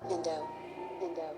Indo. Indo.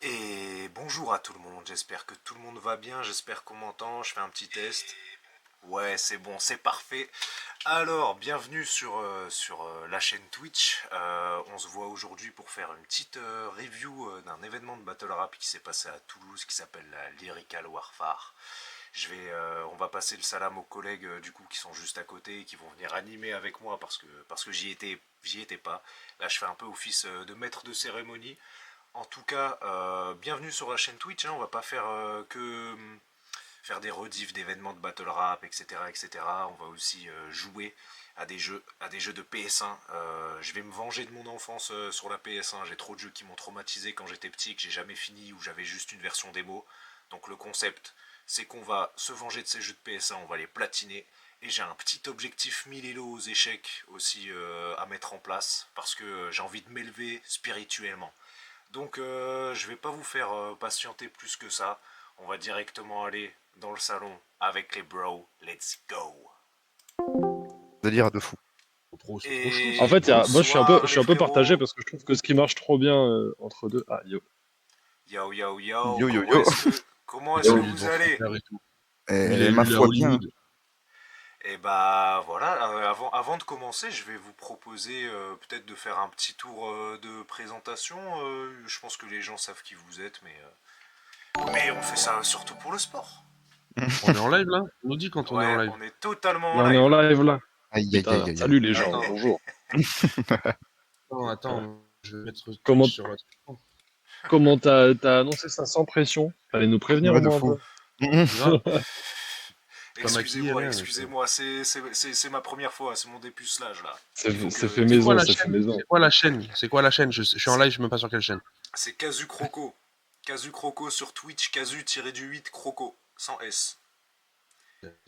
Et bonjour à tout le monde, j'espère que tout le monde va bien, j'espère qu'on m'entend, je fais un petit test. Ouais, c'est bon, c'est parfait. Alors, bienvenue sur la chaîne Twitch. On se voit aujourd'hui pour faire une petite review d'un événement de Battle Rap qui s'est passé à Toulouse qui s'appelle la Lyrical Warfare. On va passer le salam aux collègues du coup qui sont juste à côté et qui vont venir animer avec moi parce que j'y étais pas. Là, je fais un peu office de maître de cérémonie. En tout cas, bienvenue sur la chaîne Twitch. Hein, on va pas faire que faire des rediffs d'événements de battle rap, etc., etc. On va aussi jouer à des jeux de PS1. Je vais me venger de mon enfance sur la PS1. J'ai trop de jeux qui m'ont traumatisé quand j'étais petit, que j'ai jamais fini ou j'avais juste une version démo. Donc le concept, c'est qu'on va se venger de ces jeux de PS1, on va les platiner. Et j'ai un petit objectif 1000 Elo aux échecs aussi à mettre en place parce que j'ai envie de m'élever spirituellement. Donc je vais pas vous faire patienter plus que ça. On va directement aller dans le salon avec les bros. Let's go. Délire de fou. C'est trop chaud Et ça. En fait, moi, bonsoir je les suis un peu partagé frérots. parce que je trouve que ce qui marche trop bien entre deux. Ah, yo. Yo yo yo. Yo yo yo. Comment est-ce Là que où ils vous ont son allez? père et tout. Comme il a Et eu ma la foi bien. Hollywood. Et bah voilà. Avant de commencer, je vais vous proposer peut-être de faire un petit tour de présentation. Je pense que les gens savent qui vous êtes, mais on fait ça surtout pour le sport. On est en live là? On nous dit quand on est en Ouais, live. on est totalement en Là, on est live en là. live là. Aïe aïe Putain, aïe aïe aïe. salut les gens, bonjour. Attends, je vais mettre Comment Twitch sur l'autre écran. t'as annoncé ça sans pression? Fallait nous prévenir Ouais, au de moins un fou. peu. Grave, pas maquillé, Excusez-moi, rien. excusez-moi, c'est ma première fois, c'est mon dépucelage là. C'est fait C'est quoi maison, la c'est fait chaîne? maison. C'est quoi la chaîne? C'est quoi la chaîne? Je suis en C'est live, je sais même pas sur quelle chaîne. c'est Casu Croco. Casu Croco sur Twitch, Casu-8 Croco, sans S.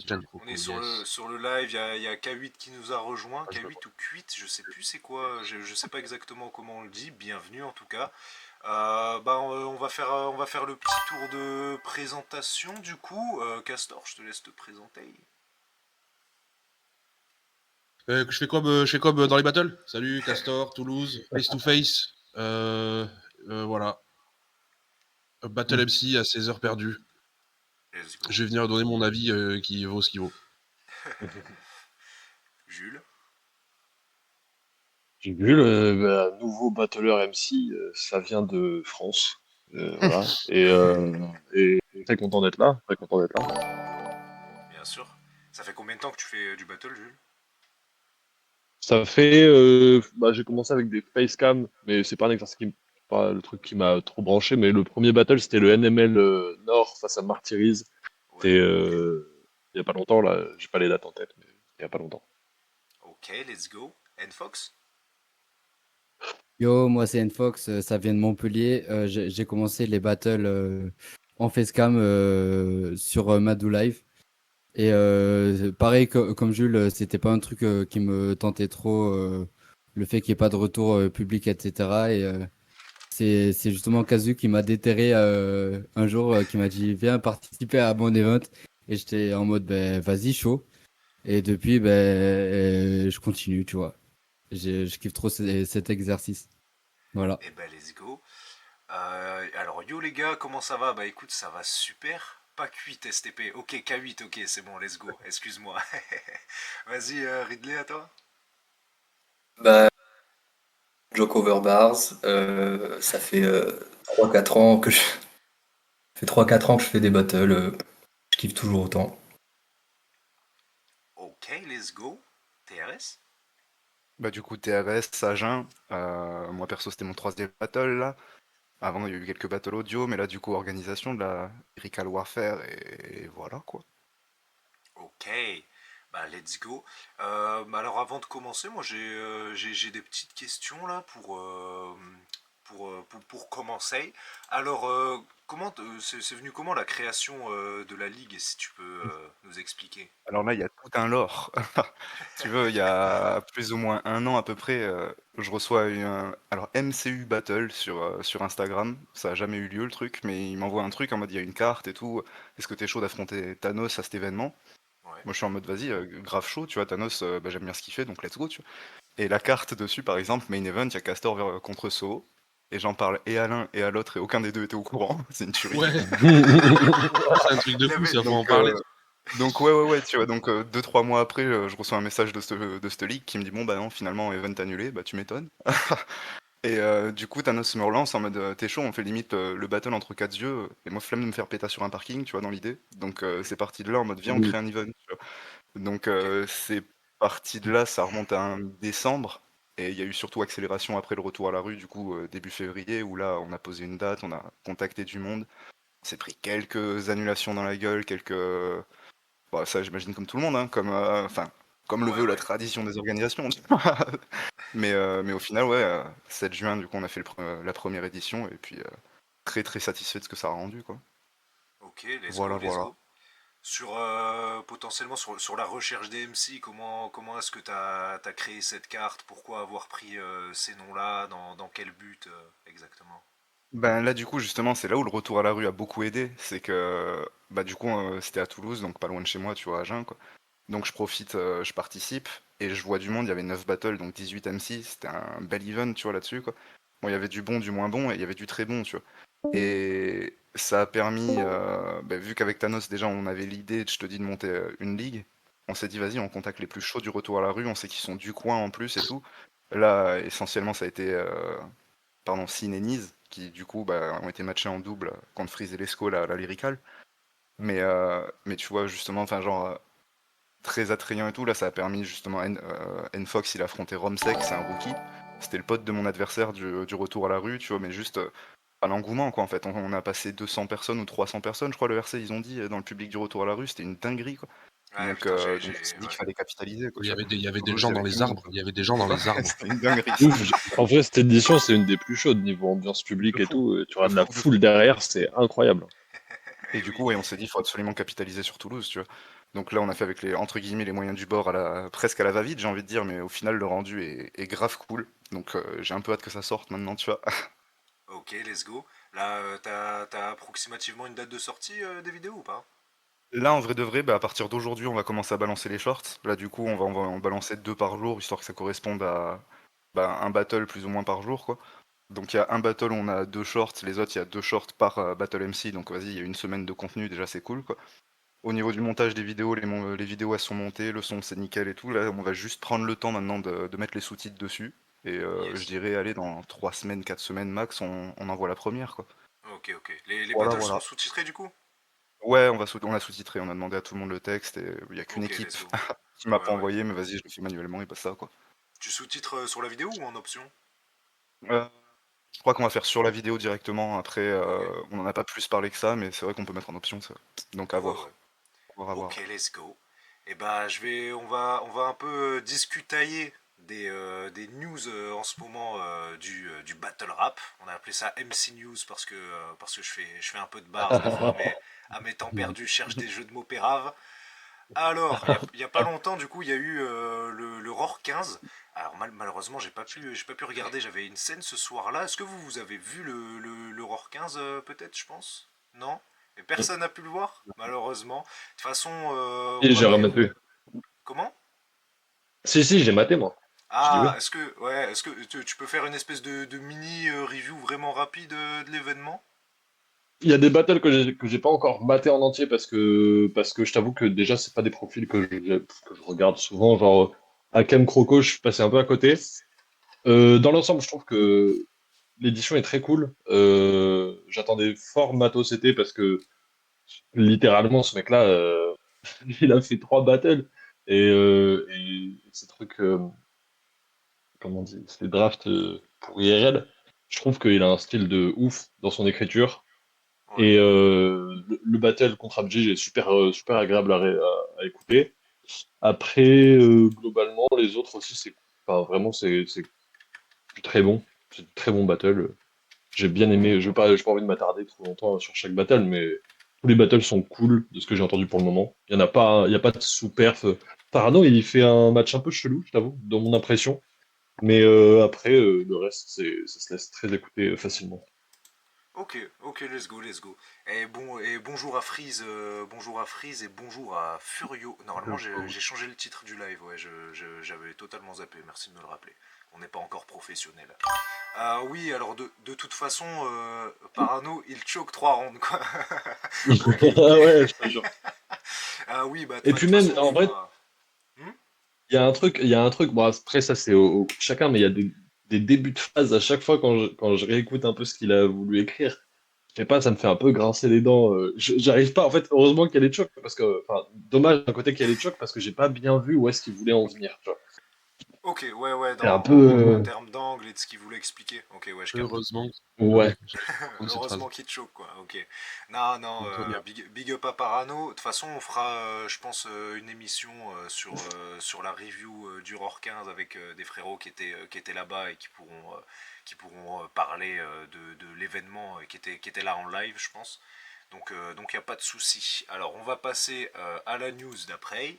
Chaîne On est Coco, yes. sur le live, il y a K8 qui nous a rejoint, Ah, je le K8 ou Q8, je sais plus c'est quoi, je sais pas exactement comment on le dit, bienvenue en tout cas. On va faire le petit tour de présentation du coup. Castor, je te laisse te présenter. Je fais quoi dans les battles? Salut, Castor, Toulouse, face to face. Voilà. Battle MC à 16 heures perdues. Let's go. Je vais venir donner mon avis qui vaut ce qu'il vaut. Jules. J'ai vu le nouveau battleur MC, ça vient de France. Voilà. Et très content d'être là. Très content d'être là. Bien sûr. Ça fait combien de temps que tu fais du battle, Jules? Ça fait, j'ai commencé avec des facecam, mais c'est pas un exercice pas le truc qui m'a trop branché. Mais le premier battle, c'était le NML Nord face à Martyriz. Ouais. C'était il y a pas longtemps là. J'ai pas les dates en tête, mais il y a pas longtemps. Ok, let's go. Nfox. Yo, moi c'est Nfox, ça vient de Montpellier. J'ai commencé les battles en facecam sur Madou Live. Et pareil comme Jules, c'était pas un truc qui me tentait trop, le fait qu'il n'y ait pas de retour public, etc. Et c'est justement Kazu qui m'a déterré un jour, qui m'a dit viens participer à mon event. Et j'étais en mode ben vas-y, chaud. Et depuis, je continue, tu vois. Je kiffe trop cet exercice. Voilà. Et ben let's go. Alors yo les gars, comment ça va? Bah écoute, ça va super. Pas Q8 STP. Ok, K8, ok, c'est bon, let's go. Excuse-moi. Vas-y, Ridley, à toi. Bah, Joke Over Bars, ça fait 3-4 ans que je... ça fait 3-4 ans que je fais des battles, je kiffe toujours autant. Ok, let's go. TRS. Bah du coup TRS, Agen, moi perso c'était mon troisième battle là. Avant il y a eu quelques battles audio, mais là du coup organisation de la Lyrical Warfare et voilà quoi. Ok, bah let's go. Alors avant de commencer, moi j'ai des petites questions là pour commencer. Alors c'est venu comment la création de la ligue, si tu peux nous expliquer? Alors là il y a tout un lore. Si tu veux, il y a plus ou moins un an à peu près, je reçois alors MCU Battle sur Instagram. Ça a jamais eu lieu le truc, mais il m'envoie un truc en mode il y a une carte et tout. Est-ce que t'es chaud d'affronter Thanos à cet événement? Ouais. Moi je suis en mode vas-y, grave chaud, tu vois, Thanos, bah, j'aime bien ce qu'il fait, donc let's go, tu vois. Et la carte dessus, par exemple, Main Event, il y a Castor contre Soho. Et j'en parle et à l'un et à l'autre, et aucun des deux était au courant. C'est une tuerie. Ouais, c'est un truc de Il y fou, avait- ça faut en Donc, parler. ouais, tu vois. Donc, 2-3 mois après, je reçois un message de cette ligue qui me dit bon, bah non, finalement, event annulé, bah tu m'étonnes. Et du coup, Thanos me relance en mode t'es chaud, on fait limite le battle entre 4 yeux. Et moi, flemme de me faire péter sur un parking, tu vois, dans l'idée. Donc, c'est parti de là en mode viens, on crée un event, tu vois. Donc Ok. c'est parti de là, ça remonte à un décembre. Et il y a eu surtout accélération après le retour à la rue, du coup, début février, où là, on a posé une date, on a contacté du monde. On s'est pris quelques annulations dans la gueule, quelques... Bon, ça, j'imagine comme tout le monde, hein, enfin, comme le Ouais, veut la ouais. tradition des organisations. Mais au final, ouais, 7 juin, du coup, on a fait la première édition, et puis très très satisfait de ce que ça a rendu, quoi. Ok, let's go, Voilà, let's voilà. go. Sur potentiellement sur la recherche des MC, comment est-ce que tu as créé cette carte? Pourquoi avoir pris ces noms-là? Dans quel but exactement? Ben là du coup justement c'est là où le retour à la rue a beaucoup aidé, c'est que bah du coup c'était à Toulouse donc pas loin de chez moi tu vois à Agen quoi. Donc je profite, je participe et je vois du monde, il y avait 9 battles donc 18 MC, c'était un bel event tu vois là-dessus quoi. Bon il y avait du bon, du moins bon et il y avait du très bon tu vois. Et ça a permis, bah, vu qu'avec Thanos déjà on avait l'idée, je te dis de monter une ligue, on s'est dit vas-y on contacte les plus chauds du retour à la rue, on sait qu'ils sont du coin en plus et tout. Là essentiellement ça a été pardon, Sin et Niz, qui du coup bah, ont été matchés en double contre Freeze et Lescaut, la Lyrical. Mais tu vois, justement, enfin, genre, très attrayant et tout, là, ça a permis justement Nfox, il a affronté Romsek, c'est un rookie. C'était le pote de mon adversaire du retour à la rue, tu vois, mais juste pas l'engouement, quoi, en fait. On a passé 200 personnes ou 300 personnes, je crois, le RC, ils ont dit, dans le public du retour à la rue, c'était une dinguerie, quoi. Ouais, putain, Donc on s'est dit qu'il ouais. fallait capitaliser, quoi, Il y tu avait vois. il y avait des Toulouse, gens il y dans avait du les monde. arbres. Il y avait des gens dans les arbres. C'était une dinguerie. Ouf, en vrai, cette édition, c'est une des plus chaudes niveau ambiance publique De et fou, tout. Tu de auras de la fou, de fou. foule derrière, c'est incroyable. Et Eh du oui. coup, ouais, on s'est dit, il faut absolument capitaliser sur Toulouse, tu vois. Donc là, on a fait avec les, entre guillemets, les moyens du bord presque à la va-vite, j'ai envie de dire, mais au final, le rendu est grave cool. Donc j'ai un peu hâte que ça sorte maintenant, tu vois. Ok, let's go. Là, t'as approximativement une date de sortie des vidéos ou pas? Là, en vrai de vrai, bah, à partir d'aujourd'hui, on va commencer à balancer les shorts. Là, du coup, on va en balancer 2 par jour, histoire que ça corresponde à bah, un battle plus ou moins par jour, quoi. Donc il y a un battle où on a 2 shorts, les autres, il y a 2 shorts par battle MC, donc vas-y, il y a une semaine de contenu, déjà c'est cool, quoi. Au niveau du montage des vidéos, les vidéos elles sont montées, le son c'est nickel et tout. Là, on va juste prendre le temps maintenant de mettre les sous-titres dessus. Et je Yes. dirais, allez, dans 3 semaines, 4 semaines max, on envoie la première, quoi. Ok, ok. Les Voilà, battles sont voilà. sous-titrés du coup? Ouais, on a sous-titré, on a demandé à tout le monde le texte et il y a qu'une Ok, équipe let's go. qui m'a Ouais, pas ouais. envoyé, mais vas-y, je le fais manuellement et pas ça, quoi. Tu sous-titres sur la vidéo ou en option? Euh, je crois qu'on va faire sur la vidéo directement. Après, Ok. on en a pas plus parlé que ça, mais c'est vrai qu'on peut mettre en option, ça. Donc à Ouais, voir. ouais. À voir, à Ok, voir. let's go. Et bah, on va un peu discutailler des news en ce moment du battle rap. On a appelé ça MC News parce que je fais un peu de bars des fois, mais à mes temps perdus, je cherche des jeux de mots péraves. Alors, il y a pas longtemps, du coup, il y a eu le ROR 15. Alors malheureusement, j'ai pas pu regarder. J'avais une scène ce soir-là. Est-ce que vous avez vu le ROR 15 peut-être, je pense? Non? Et personne n'a pu le voir, malheureusement. De toute façon, on Et va j'ai plus. rematé. Comment? Si, j'ai maté, moi. Je dis Ah, oui. est-ce que tu peux faire une espèce de mini review vraiment rapide de l'événement? Il y a des battles que j'ai pas encore maté en entier parce que je t'avoue que déjà c'est pas des profils que je regarde souvent, genre Hakem Croco, je suis passé un peu à côté. Dans l'ensemble, je trouve que l'édition est très cool. J'attendais fort Matos c'était parce que littéralement ce mec-là il a fait 3 battles et ces trucs comment on dit, ces drafts pour IRL, je trouve qu'il a un style de ouf dans son écriture. Ouais. Et le battle contre Abji est super agréable à écouter. Après, globalement, les autres aussi, enfin, vraiment, c'est du très bon. C'est du très bon battle. J'ai bien aimé. Je vais pas envie de m'attarder trop longtemps sur chaque battle, mais tous les battles sont cool de ce que j'ai entendu pour le moment. Il y a pas de sous-perf. Parano, il fait un match un peu chelou, je t'avoue, dans mon impression. Mais après, le reste, ça se laisse très écouter facilement. Ok, ok, let's go, let's go. Et bonjour à Freeze, et bonjour à Furio. Normalement, j'ai changé le titre du live, ouais, j'avais totalement zappé, merci de me le rappeler. On n'est pas encore professionnel. Ah oui, alors de toute façon, Parano, il choke 3 rounds, quoi. Ok, ok. Ah ouais, je te jure. Ah oui, bah de Et toute puis même, façon, on en vrai, fera. Hmm. il y a un truc, bon après ça c'est au coup de chacun, mais il y a des débuts de phase à chaque fois quand je réécoute un peu ce qu'il a voulu écrire. Je sais pas, ça me fait un peu grincer les dents. J'arrive pas, en fait, heureusement qu'il y a les chocs, parce que, enfin, dommage d'un côté qu'il y a les chocs, parce que j'ai pas bien vu où est-ce qu'il voulait en venir, tu vois. Ok, ouais, ouais, C'est un peu... en termes d'angle et de ce qu'il voulait expliquer. Ok, ouais, je capte. Heureusement. Ouais. J'allais prendre cette Heureusement phrase. qu'il te choque, quoi. Ok. Non, non, Donc, tout va bien. big up à Parano. De toute façon, on fera, je pense, une émission sur la review du ROR 15 avec des frérots qui étaient là-bas et qui pourront parler de l'événement qui était là en live, je pense. Donc, il n'y a pas de souci. Alors, on va passer à la news d'après,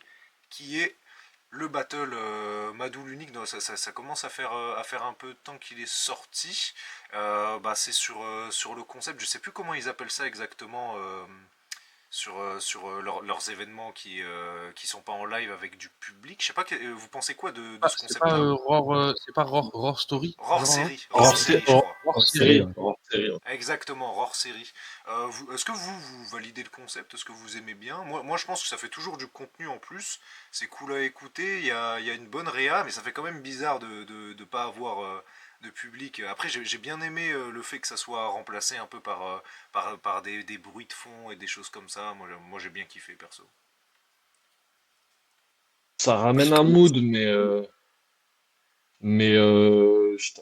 qui est le battle Madou l'unique. Ça commence à faire un peu de temps qu'il est sorti. Bah, c'est sur le concept, je sais plus comment ils appellent ça exactement, sur leurs événements qui sont pas en live avec du public. Je sais pas, vous pensez quoi de ce C'est pas concept-là? Roar Story, Roar genre, non? série, Roar série, je crois. Hors Hors série, série, ouais. hors série. Exactement, Roar série. Est-ce que vous validez le concept? Est-ce que vous aimez bien? Moi, je pense que ça fait toujours du contenu en plus. C'est cool à écouter. Il y a une bonne réa, mais ça fait quand même bizarre de pas avoir de public. Après, j'ai bien aimé le fait que ça soit remplacé un peu par des bruits de fond et des choses comme ça. Moi, j'ai bien kiffé, perso. Ça ramène un mood,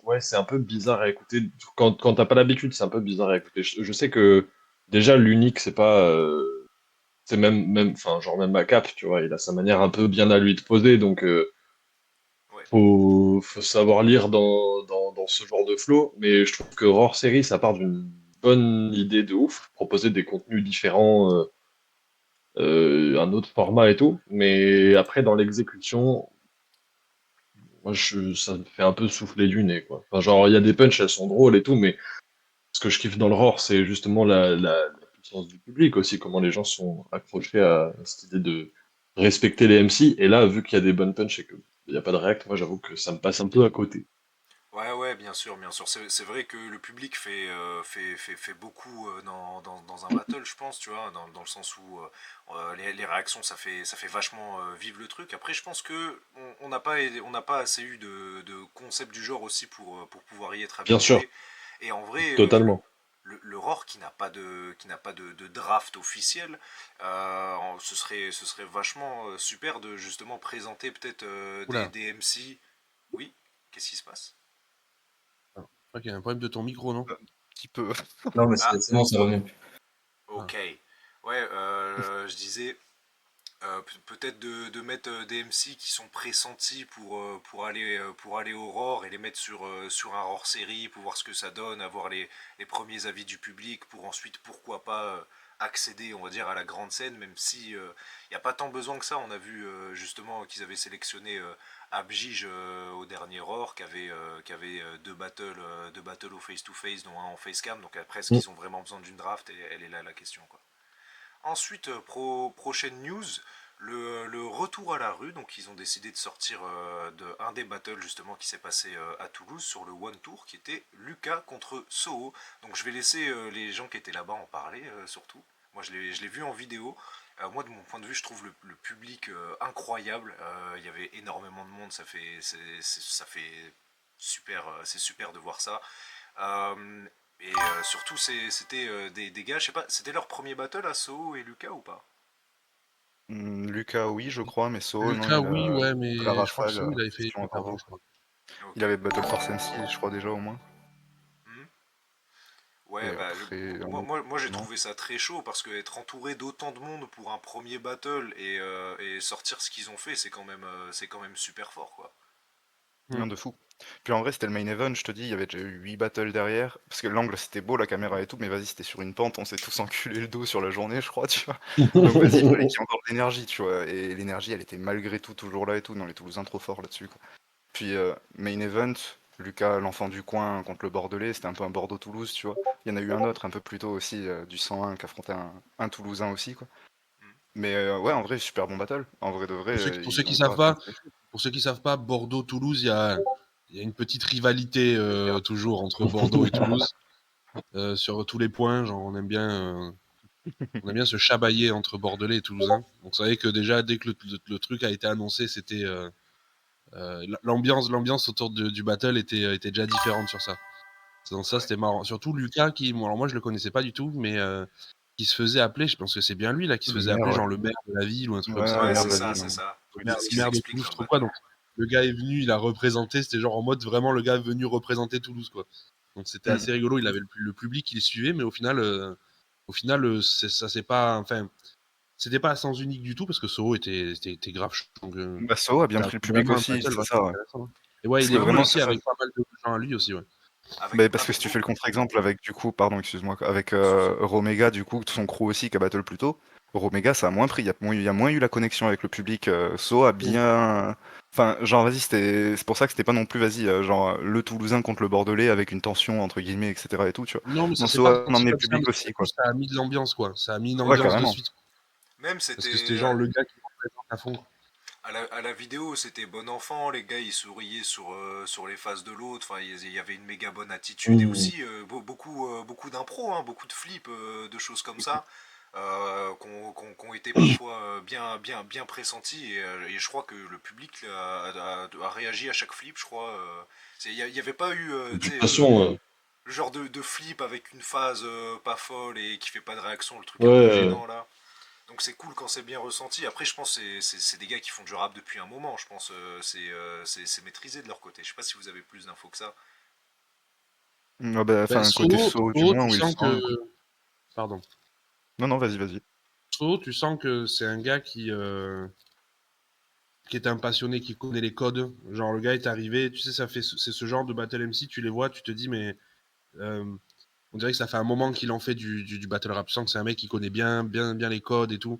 ouais, c'est un peu bizarre à écouter. Quand t'as pas l'habitude, c'est un peu bizarre à écouter. Je sais que déjà l'unique, c'est pas, c'est enfin genre même ma cap, tu vois, il a sa manière un peu bien à lui de poser, donc Ouais. faut savoir lire dans ce genre de flow. Mais je trouve que hors série, ça part d'une bonne idée de ouf, proposer des contenus différents, un autre format et tout. Mais après dans l'exécution, moi ça me fait un peu souffler du nez, quoi. Enfin, genre il y a des punchs, elles sont drôles et tout, mais ce que je kiffe dans le horror, c'est justement la puissance du public aussi, comment les gens sont accrochés à cette idée de respecter les MC. Et là, vu qu'il y a des bonnes punches et qu'il n'y a pas de react, moi j'avoue que ça me passe un peu à côté. Ouais, ouais, bien sûr, bien sûr. C'est vrai que le public fait beaucoup dans un battle, je pense, tu vois, dans le sens où les réactions, ça fait vachement vivre le truc. Après, je pense que on n'a pas assez eu de concept du genre aussi pour pouvoir y être Bien sûr, habitué. Et en vrai, totalement. le ROR qui n'a pas de draft officiel, ce serait vachement super de justement présenter peut-être Oula, des MC. Oui, qu'est-ce qui se passe? je crois qu'il y a un problème de ton micro, non? Un petit peu. Non, mais Ah, c'est bon, c'est revenu. Ah. ok. Ouais, je disais peut-être de mettre des MC qui sont pressentis pour aller au ROR et les mettre sur un ROR série pour voir ce que ça donne, avoir les premiers avis du public pour ensuite, pourquoi pas, accéder, on va dire, à la grande scène, même si il n'y a pas tant besoin que ça. On a vu justement qu'ils avaient sélectionné Abjige au dernier ROR, qui avait deux battles au face-to-face, dont un en face-cam. Donc après, est-ce Mm. qu'ils ont vraiment besoin d'une draft? Et elle est là la question, quoi. Ensuite, prochaine news, le retour à la rue. Donc, ils ont décidé de sortir un des battles justement qui s'est passé à Toulouse sur le One Tour, qui était Lucas contre Soho. Donc, je vais laisser les gens qui étaient là-bas en parler surtout. Moi, je l'ai vu en vidéo. Moi, de mon point de vue, je trouve le public incroyable. Il y avait énormément de monde. Ça fait super, c'est super de voir ça. Euh, et surtout, c'était des gars, je sais pas, c'était leur premier battle à So et Lucas ou pas? Lucas, oui, je crois, mais So, non, Lucas, oui, ouais, mais à la je crois que rafale, So, il avait fait des session trucs encore avant, d'eau. je crois. Il Ok. avait Battle Force MC, je crois déjà au moins. Hmm. Ouais, Et bah, après, moi j'ai non. trouvé ça très chaud parce que être entouré d'autant de monde pour un premier battle et sortir ce qu'ils ont fait, c'est quand même super fort, quoi. Rien Hmm. de fou. Puis en vrai, c'était le main event, je te dis, il y avait déjà eu 8 battles derrière. Parce que l'angle c'était beau, la caméra et tout, mais vas-y, c'était sur une pente, on s'est tous enculé le dos sur la journée, je crois, tu vois. Donc vas-y, il fallait qu'il y ait encore de l'énergie, tu vois. Et l'énergie, elle était malgré tout toujours là et tout. Non, les Toulousains trop forts là-dessus, quoi. Puis main event, Lucas, l'enfant du coin contre le Bordelais, c'était un peu un Bordeaux-Toulouse, tu vois. Il y en a eu un autre un peu plus tôt aussi, du 101, qui affrontait un Toulousain aussi, quoi. Hmm. Mais ouais, en vrai, super bon battle. En vrai de vrai, Pour ceux ils qui ont savent graffé un pas, très chaud. Bordeaux-Toulouse, il y a une petite rivalité toujours entre Bordeaux et Toulouse sur tous les points. Genre, on aime bien se chabailler entre Bordelais et Toulousains. Donc, c'est vrai que déjà, dès que le truc a été annoncé, c'était l'ambiance autour du battle était déjà différente sur ça. Donc ça, Ouais. c'était marrant. Surtout Lucas, alors moi, je le connaissais pas du tout, mais qui se faisait appeler, je pense que c'est bien lui là, qui se Le faisait maire, appeler ouais. genre le maire de la ville ou un truc comme Ouais, ça. le Ouais, maire c'est de la ça, ville, c'est hein. ça. Truc de Ce Le qu'ils maire de expliquent Toulouse, dans je le sais quoi. battle. Donc le gars est venu, il a représenté, c'était genre en mode vraiment le gars est venu représenter Toulouse quoi. Donc c'était Mm. assez rigolo. Il avait le public qui les suivait, mais au final, ça c'est pas, enfin, c'était pas à sens unique du tout parce que Soho était grave chaud. Donc Basso a bien c'était pris le public vraiment un aussi, battle c'est vachement ça, ouais. intéressant, hein. Et ouais, Parce il que est venu vraiment, Ouais, c'est aussi ça. avec pas mal de gens à lui aussi, ouais. Parce que avec si tu fais le beaucoup. contre-exemple avec, du coup, pardon, excuse-moi, avec Souci. Romega, du coup, son crew aussi qui a battle plus tôt, Romega, ça a moins pris, il y a moins eu la connexion avec le public. So a bien. Enfin, genre, vas-y, c'est pour ça que c'était pas non plus, vas-y, genre, le Toulousain contre le Bordelais avec une tension, entre guillemets, etc. et tout, tu vois. Non, mais ça Non, s'est So pas a ressenti emmené le comme ça, mais public aussi, surtout quoi. ça a mis de l'ambiance, quoi. Ça a mis une Ouais, ambiance de carrément. suite. Même Parce que c'était c'était genre le gars qui représente à fond. à la vidéo, c'était bon enfant, les gars ils souriaient sur les faces de l'autre, enfin il y avait une méga bonne attitude et Mm. aussi beaucoup d'impro, hein, beaucoup de flips, de choses comme ça, qui ont été parfois bien pressentis et je crois que le public a réagi à chaque flip, je crois. Il n'y avait pas eu De tu toute sais, façon, le genre de flip avec une phase pas folle et qui fait pas de réaction, le truc un peu ouais, gênant là. Donc c'est cool quand c'est bien ressenti. Après, je pense que c'est des gars qui font du rap depuis un moment. Je pense c'est maîtrisé de leur côté. Je sais pas si vous avez plus d'infos que ça. Ouais, bah, Ben, enfin, côté So, du moins, Tu où ils sens sont, que. hein. Pardon. Non, non, vas-y, vas-y. Tu sens que c'est un gars qui est un passionné, qui connaît les codes. Genre, le gars est arrivé, tu sais, c'est ce genre de battle MC, tu les vois, tu te dis, mais. euh, on dirait que ça fait un moment qu'il en fait du battle rap. Tu sens que c'est un mec qui connaît bien les codes et tout.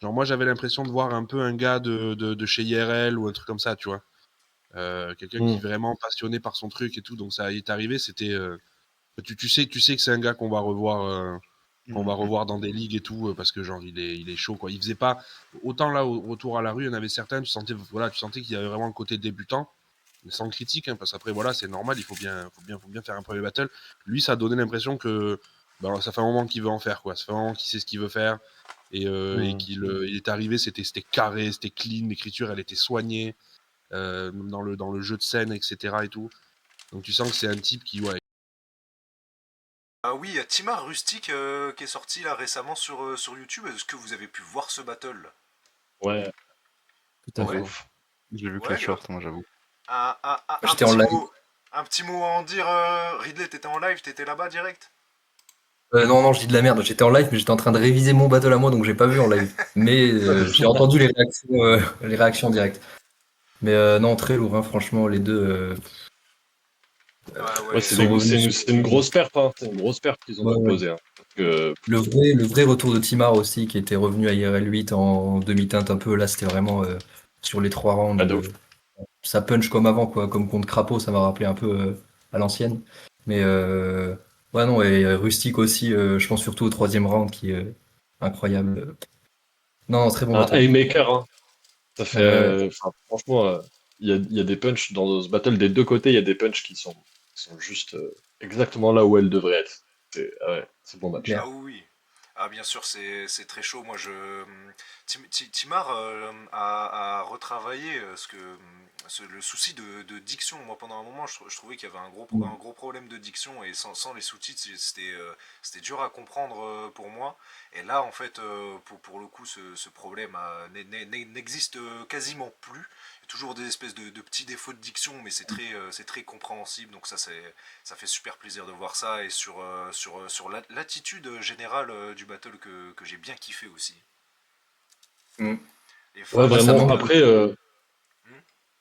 Genre, moi, j'avais l'impression de voir un peu un gars de chez IRL ou un truc comme ça, tu vois. Quelqu'un qui est mm. vraiment passionné par son truc et tout. Donc, ça y est arrivé, Tu sais que c'est un gars qu'on va revoir. Qu'on va Mhm. revoir dans des ligues et tout, parce que genre il est chaud quoi. Il faisait pas autant là au retour à la rue, il y en avait certains, tu sentais qu'il y avait vraiment le côté débutant, mais sans critique, hein, parce qu'après voilà c'est normal, faut bien faire un premier battle. Lui ça a donné l'impression que ça fait un moment qu'il veut en faire quoi, ça fait un moment qu'il sait ce qu'il veut faire et il est arrivé, c'était carré, c'était clean, l'écriture elle était soignée, même dans le jeu de scène etc et tout. Donc tu sens que c'est un type qui ouais. Ah oui, il y a Timar Rustic qui est sorti là récemment sur YouTube. Est-ce que vous avez pu voir ce battle? Ouais, Tout à ouais, de Ouais, fait. ouf. J'ai vu que les ouais, grave. shorts, moi j'avoue. Un J'étais en petit live. mot, un petit mot à en dire. Ridley, t'étais en live, t'étais là-bas direct? Non, non, je dis de la merde. J'étais en live, mais j'étais en train de réviser mon battle à moi, donc j'ai pas vu en live. Mais j'ai entendu les réactions directes. Mais non, très lourd, hein, franchement, les deux Ah Ouais, ouais, sont revenus sur. c'est une grosse perte, hein. C'est une grosse perte qu'ils ont Ouais, ouais. proposée, hein. Parce que, Le vrai retour de Timar aussi, qui était revenu à IRL 8 en demi-teinte un peu, là, c'était vraiment sur les 3 rounds. de ouf. Ça punch comme avant, quoi. Comme contre Crapaud, ça m'a rappelé un peu à l'ancienne. Mais ouais, non, et Rustic aussi, je pense surtout au 3e round, qui est incroyable. Non, très bon Un battle. haymaker, hein. Ça fait, Ouais, enfin, franchement, il y a des punchs dans ce battle des deux côtés, il y a des punchs qui sont juste exactement là où elles devraient être. Ah ouais, c'est bon c'est match. ah clair. oui, oui. Ah bien sûr, c'est très chaud. Moi, Timar a retravaillé le souci de diction. Moi, pendant un moment, je trouvais qu'il y avait un gros problème de diction et sans les sous-titres, c'était dur à comprendre pour moi. Et là, en fait, pour le coup, ce problème n'existe quasiment plus. Il y a toujours des espèces de petits défauts de diction, mais c'est très compréhensible. Donc ça fait super plaisir de voir ça et sur l'attitude générale du battle que j'ai bien kiffé aussi. Mm. Et Ouais, Ouais, ça vraiment. manque Après,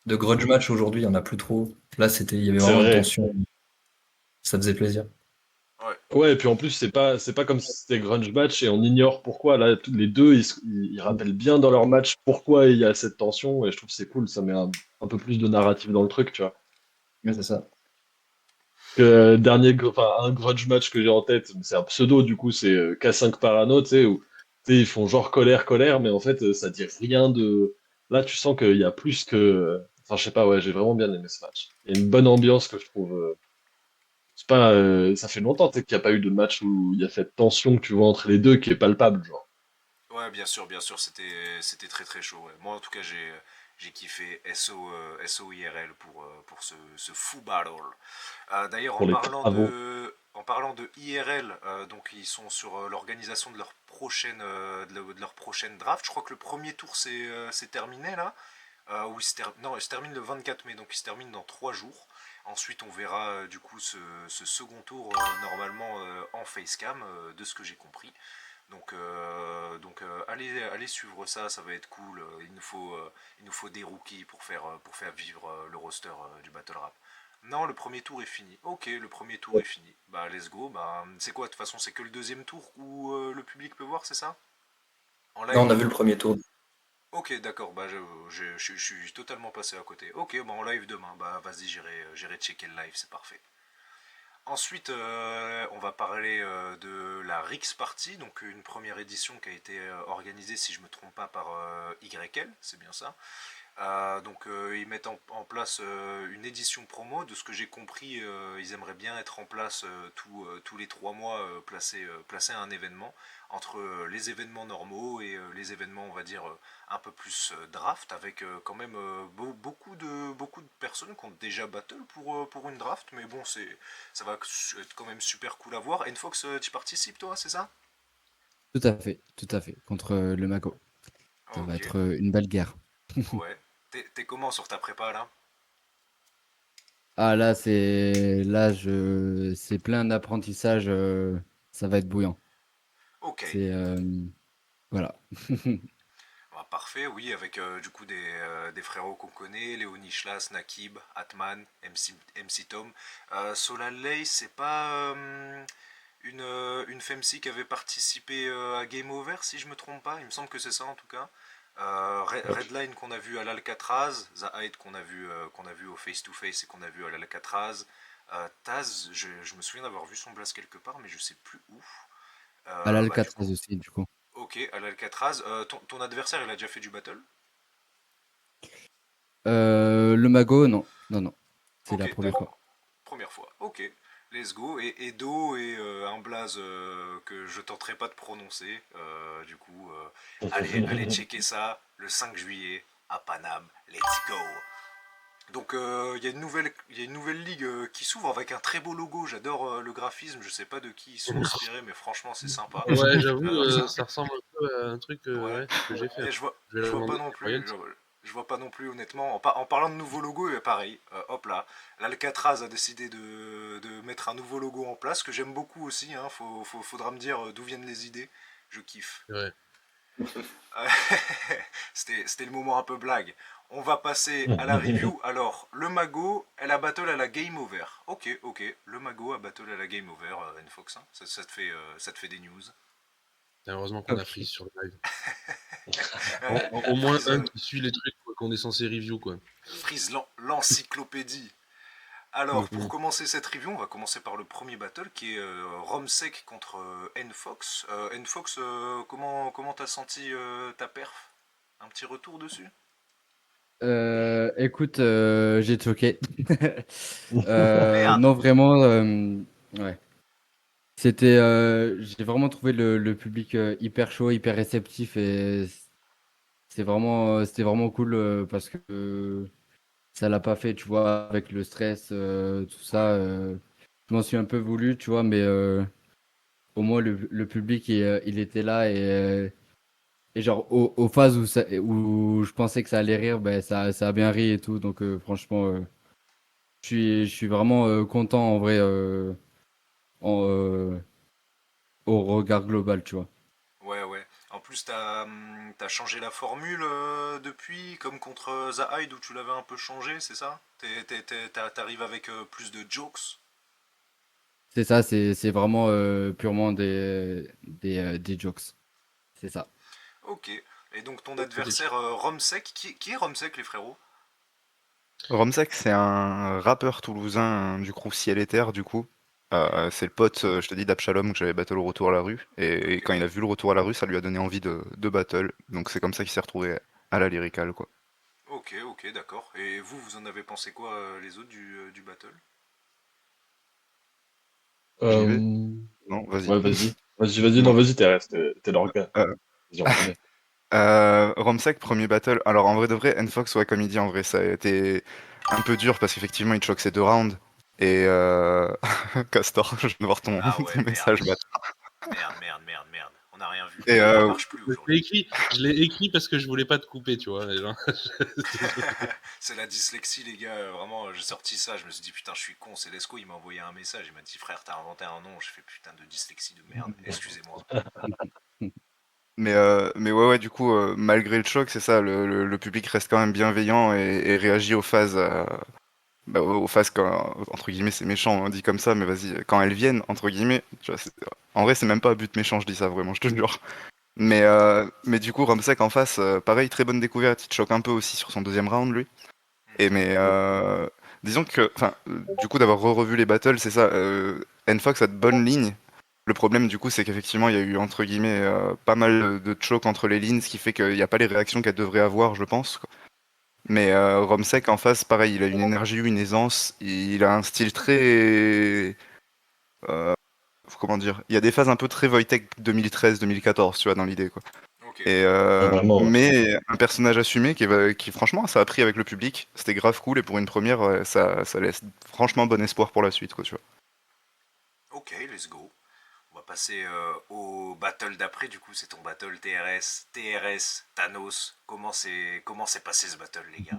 de grudge match aujourd'hui, il y en a plus trop. Là, il y avait c'est vraiment une vrai. tension. Ça faisait plaisir. ouais, Ouais, et puis en plus, c'est pas comme si c'était grunge match et on ignore pourquoi. Là, les deux, ils rappellent bien dans leur match pourquoi il y a cette tension et je trouve que c'est cool. Ça met un peu plus de narratif dans le truc, tu vois. Ouais, c'est ça. Enfin, un grudge match que j'ai en tête, c'est un pseudo, du coup, c'est K5 Parano, tu sais, où tu sais, ils font genre colère, colère, mais en fait, ça dit rien de. Là, tu sens qu'il y a plus que. Enfin, je sais pas, ouais, j'ai vraiment bien aimé ce match. Il y a une bonne ambiance que je trouve. C'est pas, ça fait longtemps, tu sais, qu'il n'y a pas eu de match où il y a cette tension que tu vois entre les deux qui est palpable, genre. ouais, bien sûr, c'était très très chaud. Ouais. Moi, en tout cas, j'ai kiffé SO IRL pour ce fou battle. D'ailleurs, Pour les travaux. en parlant de IRL, donc ils sont sur l'organisation de de leur prochaine draft. Je crois que le premier tour c'est terminé là. Où non, il se termine le 24 mai, donc il se termine dans 3 jours. Ensuite, on verra du coup ce second tour normalement en facecam, de ce que j'ai compris. Allez suivre ça, ça va être cool. Il nous faut des rookies pour faire vivre le roster du Battle Rap. Non, le premier tour est fini. Ok, le premier tour est fini. Bah, let's go. Bah, c'est quoi, de toute façon, c'est que le deuxième tour où le public peut voir, c'est ça? En Non, live? on a vu le premier tour. Ok, d'accord. Bah, je suis totalement passé à côté. Ok, bah, en live demain. Bah, vas-y, j'irai checker le live, c'est parfait. Ensuite, on va parler de la Rix Party, donc une première édition qui a été organisée, si je ne me trompe pas, par YL, c'est bien ça. Ils mettent en place une édition promo. De ce que j'ai compris, ils aimeraient bien être en place tous les 3 mois, placer un événement entre les événements normaux et les événements, on va dire, un peu plus draft, avec quand même beaucoup de personnes qui ont déjà battle pour une draft. Mais bon, ça va être quand même super cool à voir. Enfox, tu participes toi, c'est ça? Tout à fait. Contre le Mago. Ça va Ok, être une belle guerre. ouais. T'es comment sur ta prépa là? Ah c'est plein d'apprentissage. Ça va être bouillant. Ok. C'est voilà. Bah, parfait, oui, avec du coup des frérots qu'on connaît, Léonie Schlas, Nakib, Atman, MC Tom. Solalei, c'est pas une FMC qui avait participé à Game Over, si je me trompe pas, il me semble que c'est ça en tout cas. Redline qu'on a vu à l'Alcatraz, Zahaid qu'on a vu au face to face et qu'on a vu à l'Alcatraz, Taz, je me souviens d'avoir vu son blast quelque part, mais je sais plus où. À Bah, du l'Alcatraz coup, aussi, du coup. ok, à l'Alcatraz. Ton adversaire, il a déjà fait du battle? Le Mago, non. Non, non. C'est la Ok, première fois. d'accord. Première fois. Ok, let's go. Et Do et un blaze que je tenterai pas de prononcer. Du coup, allez checker ça le 5 juillet à Paname. Let's go. Donc il y a une nouvelle ligue qui s'ouvre avec un très beau logo. J'adore le graphisme. Je sais pas de qui ils sont inspirés, mais franchement c'est sympa. Ouais, j'avoue, J'adore ça. ça ressemble un peu à un truc Ouais. ouais, que j'ai fait. Et Je vais je leur vois pas demander non des plus. royalties. Je vois pas non plus honnêtement. En parlant de nouveau logo, pareil. Hop là, l'Alcatraz a décidé de mettre un nouveau logo en place que j'aime beaucoup aussi. Hein. Faudra me dire d'où viennent les idées. Je kiffe. Ouais. C'était le moment un peu blague. On va passer à la review. Alors, le Mago, elle a battle à la Game Over. Ok, ok. Le Mago a battle à la Game Over, Nfox. Hein. Ça te fait des news. Heureusement qu'on a Freeze sur le live. Au moins Freeze, un qui suit les trucs quoi, qu'on est censé review, quoi. Freeze l'encyclopédie. Alors, pour commencer cette review, on va commencer par le premier battle qui est Romsec contre Nfox. Nfox, comment t'as senti ta perf? Un petit retour dessus? Écoute, j'ai choqué. Merde! Non, vraiment, ouais. J'ai vraiment trouvé le public hyper chaud, hyper réceptif et c'était vraiment cool parce que ça l'a pas fait, tu vois, avec le stress, tout ça. Ouais. Je m'en suis un peu voulu, tu vois, mais au moins le public il était là et genre aux phases où je pensais que ça allait rire, ben ça a bien ri et tout. Donc franchement, je suis vraiment content en vrai en, au regard global, tu vois. Ouais, ouais. En plus, t'as changé la formule depuis, comme contre The Hyde où tu l'avais un peu changé, c'est ça? T'arrives avec plus de jokes? C'est ça, c'est vraiment purement des jokes. C'est ça. Ok. Et donc ton adversaire Romsec, qui est Romsec, les frérots? Romsek, c'est un rappeur toulousain du crew Ciel et Terre, du coup. Mhm. C'est le pote, je te dis, d'Abshalom que j'avais battle au retour à la rue. Et Ok. quand il a vu le retour à la rue, ça lui a donné envie de battle. Donc c'est comme ça qu'il s'est retrouvé à la Lyrical, quoi. Ok, ok, d'accord. Et vous en avez pensé quoi, les autres, du battle? J'y vais? Euh, Non, vas-y. Ouais, vas-y. Vas-y, non, Bon. vas-y, t'es l'organe. Euh, Vas-y, enchaîne. Romsek, premier battle. Alors en vrai de vrai, Nfox, ouais, comme il dit, en vrai, ça a été un peu dur parce qu'effectivement, il choque ses deux rounds. Et Castor, je viens de voir Ah ouais, ton merde. message, bah. Merde. On n'a rien vu. Et Il marche plus aujourd'hui. Je l'ai écrit parce que je voulais pas te couper, tu vois. Genre. C'est la dyslexie, les gars. Vraiment, j'ai sorti ça. Je me suis dit, putain, je suis con. C'est Lesco. Il m'a envoyé un message. Il m'a dit, frère, t'as inventé un nom. Je fais putain de dyslexie de merde. Excusez-moi. mais ouais, du coup, malgré le choc, c'est ça, le public reste quand même bienveillant et réagit aux phases, aux phases quand, entre guillemets, c'est méchant, on dit comme ça, mais vas-y, quand elles viennent, entre guillemets, tu vois, en vrai, c'est même pas à but méchant, je dis ça vraiment, je te jure. Mais du coup, Ramsek en face, pareil, très bonne découverte, il te choque un peu aussi sur son deuxième round, lui. Et mais, disons que, enfin, du coup, d'avoir revu les battles, c'est ça, Nfox a de bonnes lignes. Le problème, du coup, c'est qu'effectivement, il y a eu, entre guillemets, pas mal de choke entre les lignes, ce qui fait qu'il n'y a pas les réactions qu'elle devrait avoir, je pense, quoi. Mais Romsek en face, pareil, il a une énergie, une aisance, il a un style très... euh, comment dire? Il y a des phases un peu très Wojtek 2013-2014, tu vois, dans l'idée, quoi. Ok. Ouais, vraiment, ouais. Mais un personnage assumé qui, franchement, ça a pris avec le public. C'était grave cool et pour une première, ça laisse franchement bon espoir pour la suite, quoi, tu vois. Ok, let's go. On va passer au battle d'après. Du coup, c'est ton battle TRS, Thanos. Comment s'est passé ce battle, les gars?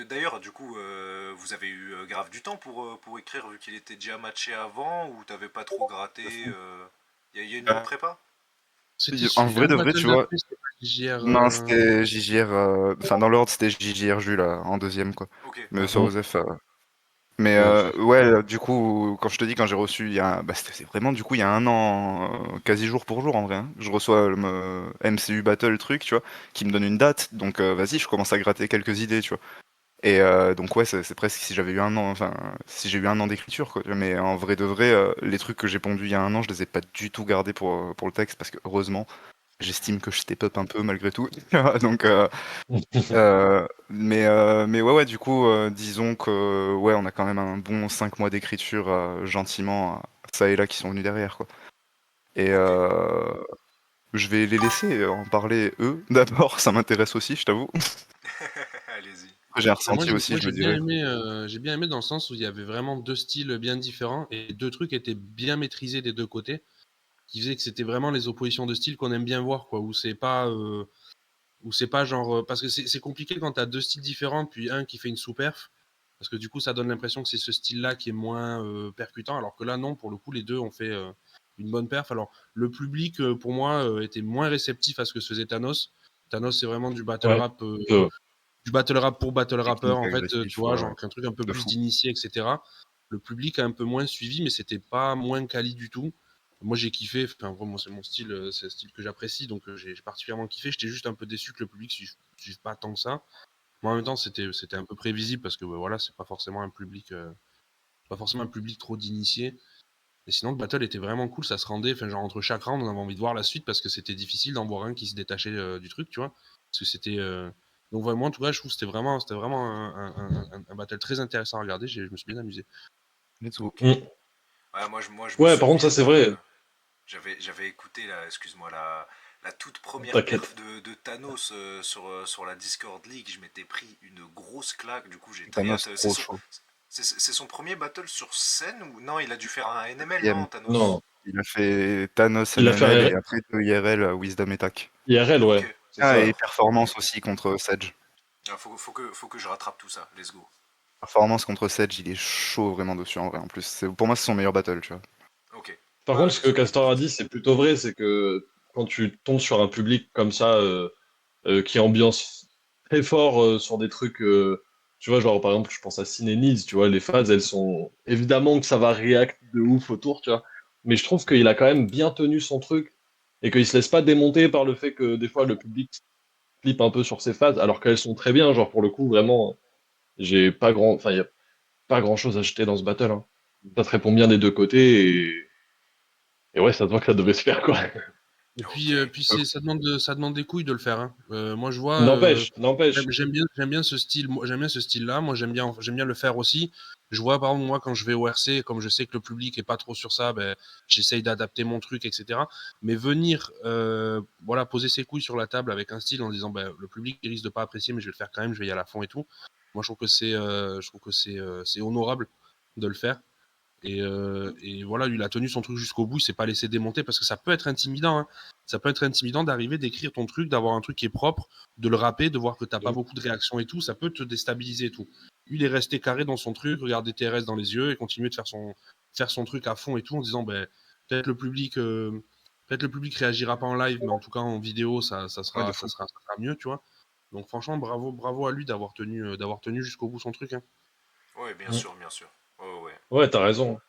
D'ailleurs, du coup, vous avez eu grave du temps pour écrire vu qu'il était déjà matché avant ou t'avais pas trop gratté y a une longue Euh, prépa? C'était En celui-là vrai le de vrai, battle tu vois, d'après, c'était pas JR. non, c'était JJR, enfin dans l'ordre, c'était JJR Jus, là, en deuxième, quoi. Ok, Mais sur Mhm. Osef, mais Ouais. ouais, du coup, quand je te dis, quand j'ai reçu, bah, c'est vraiment du coup il y a un an, quasi jour pour jour en vrai, hein. Je reçois le MCU Battle truc, tu vois, qui me donne une date, donc vas-y, je commence à gratter quelques idées, tu vois. Et donc ouais, c'est presque si j'avais eu un an, enfin si j'ai eu un an d'écriture quoi. Mais en vrai de vrai, les trucs que j'ai pondus il y a un an, je les ai pas du tout gardés pour le texte parce que heureusement, j'estime que je step up un peu malgré tout. Donc mais ouais du coup disons que ouais on a quand même un bon 5 mois d'écriture gentiment ça et là qui sont venus derrière quoi. Et Ok. je vais les laisser en parler eux d'abord, ça m'intéresse aussi, je t'avoue. Allez-y. Après, j'ai un Moi, ressenti aussi, je me dirais. j'ai bien aimé dans le sens où il y avait vraiment deux styles bien différents et deux trucs étaient bien maîtrisés des deux côtés, qui faisait que c'était vraiment les oppositions de style qu'on aime bien voir, quoi, où c'est pas genre, parce que c'est compliqué quand t'as deux styles différents, puis un qui fait une sous-perf, parce que du coup, ça donne l'impression que c'est ce style-là qui est moins percutant, alors que là, non, pour le coup, les deux ont fait une bonne perf. Alors, le public, pour moi, était moins réceptif à ce que se faisait Thanos. Thanos, c'est vraiment Ouais. Euh, du battle rap pour battle rapper, Technique, en fait, tu agressif, vois, ouais, ouais, genre un truc un peu de plus fou. d'initié, etc. Le public a un peu moins suivi, mais c'était pas moins quali du tout. Moi, j'ai kiffé, enfin, vraiment, c'est mon style, c'est un style que j'apprécie, donc j'ai particulièrement kiffé. J'étais juste un peu déçu que le public suive pas tant que ça. Mais en même temps, c'était un peu prévisible parce que voilà, c'est pas forcément un public trop d'initiés. Et sinon, le battle était vraiment cool, ça se rendait, enfin, genre entre chaque round, on avait envie de voir la suite parce que c'était difficile d'en voir un qui se détachait du truc, tu vois. Parce que c'était. Donc, vraiment, en tout cas, je trouve que c'était vraiment un battle très intéressant à regarder, je me suis bien amusé. Let's go. Ok. mm. Ouais, moi je me Ouais, par contre, ça souviens c'est de. vrai. J'avais écouté là, excuse-moi, la toute première perf T'inquiète. de Thanos sur la Discord League. Je m'étais pris une grosse claque. Du coup, j'ai très Thanos, hâte. trop chaud. C'est son premier battle sur scène ou non? Il a dû faire un NML, Quatrième. non, Thanos? Non, Il a fait Thanos il a fait NML un et après 2 IRL Wisdom Attack. IRL, Ok, ouais, c'est Ah, ça. et Performance aussi contre Sedge. ah, faut que je rattrape tout ça. Let's go. Performance contre Sedge, il est chaud vraiment dessus en vrai en plus. Pour moi, c'est son meilleur battle, tu vois. Ok. Par Bah, contre, ce que let's go, Castor a nickel. dit, c'est plutôt vrai, c'est que quand tu tombes sur un public comme ça, qui ambiance très fort sur des trucs, tu vois, genre par exemple, je pense à Cinénise, tu vois, les phases, elles sont évidemment que ça va react de ouf autour, tu vois, mais je trouve qu'il a quand même bien tenu son truc et qu'il se laisse pas démonter par le fait que des fois le public flippe un peu sur ses phases, alors qu'elles sont très bien, genre pour le coup, vraiment, enfin, il y a pas grand chose à jeter dans ce battle, hein. Ça te répond bien des deux côtés et ouais, ça se voit que ça devait se faire, quoi. Et Ok. puis ça demande des couilles de le faire, hein. Moi, je vois, N'empêche, n'empêche. j'aime bien ce style, j'aime bien ce style-là. Moi, j'aime bien le faire aussi. Je vois, par exemple, moi, quand je vais au RC, comme je sais que le public est pas trop sur ça, ben, j'essaye d'adapter mon truc, etc. Mais venir, voilà, poser ses couilles sur la table avec un style en disant, ben, le public il risque de pas apprécier, mais je vais le faire quand même, je vais y aller à fond et tout. Moi, je trouve que c'est honorable de le faire. Et voilà, il a tenu son truc jusqu'au bout, il s'est pas laissé démonter parce que ça peut être intimidant, hein. Ça peut être intimidant d'arriver, d'écrire ton truc, d'avoir un truc qui est propre, de le rapper, de voir que t'as pas beaucoup de réactions et tout, ça peut te déstabiliser et tout. Lui, il est resté carré dans son truc, regarder TRS dans les yeux et continuer de faire son truc à fond et tout en disant, ben, peut-être le public, peut-être le public réagira pas en live, mais en tout cas en vidéo, Ouais, de fou. ça sera mieux, tu vois. Donc franchement, bravo à lui d'avoir tenu jusqu'au bout son truc, hein. Ouais, bien Mm. sûr, bien sûr. Oh, ouais. Ouais, t'as raison.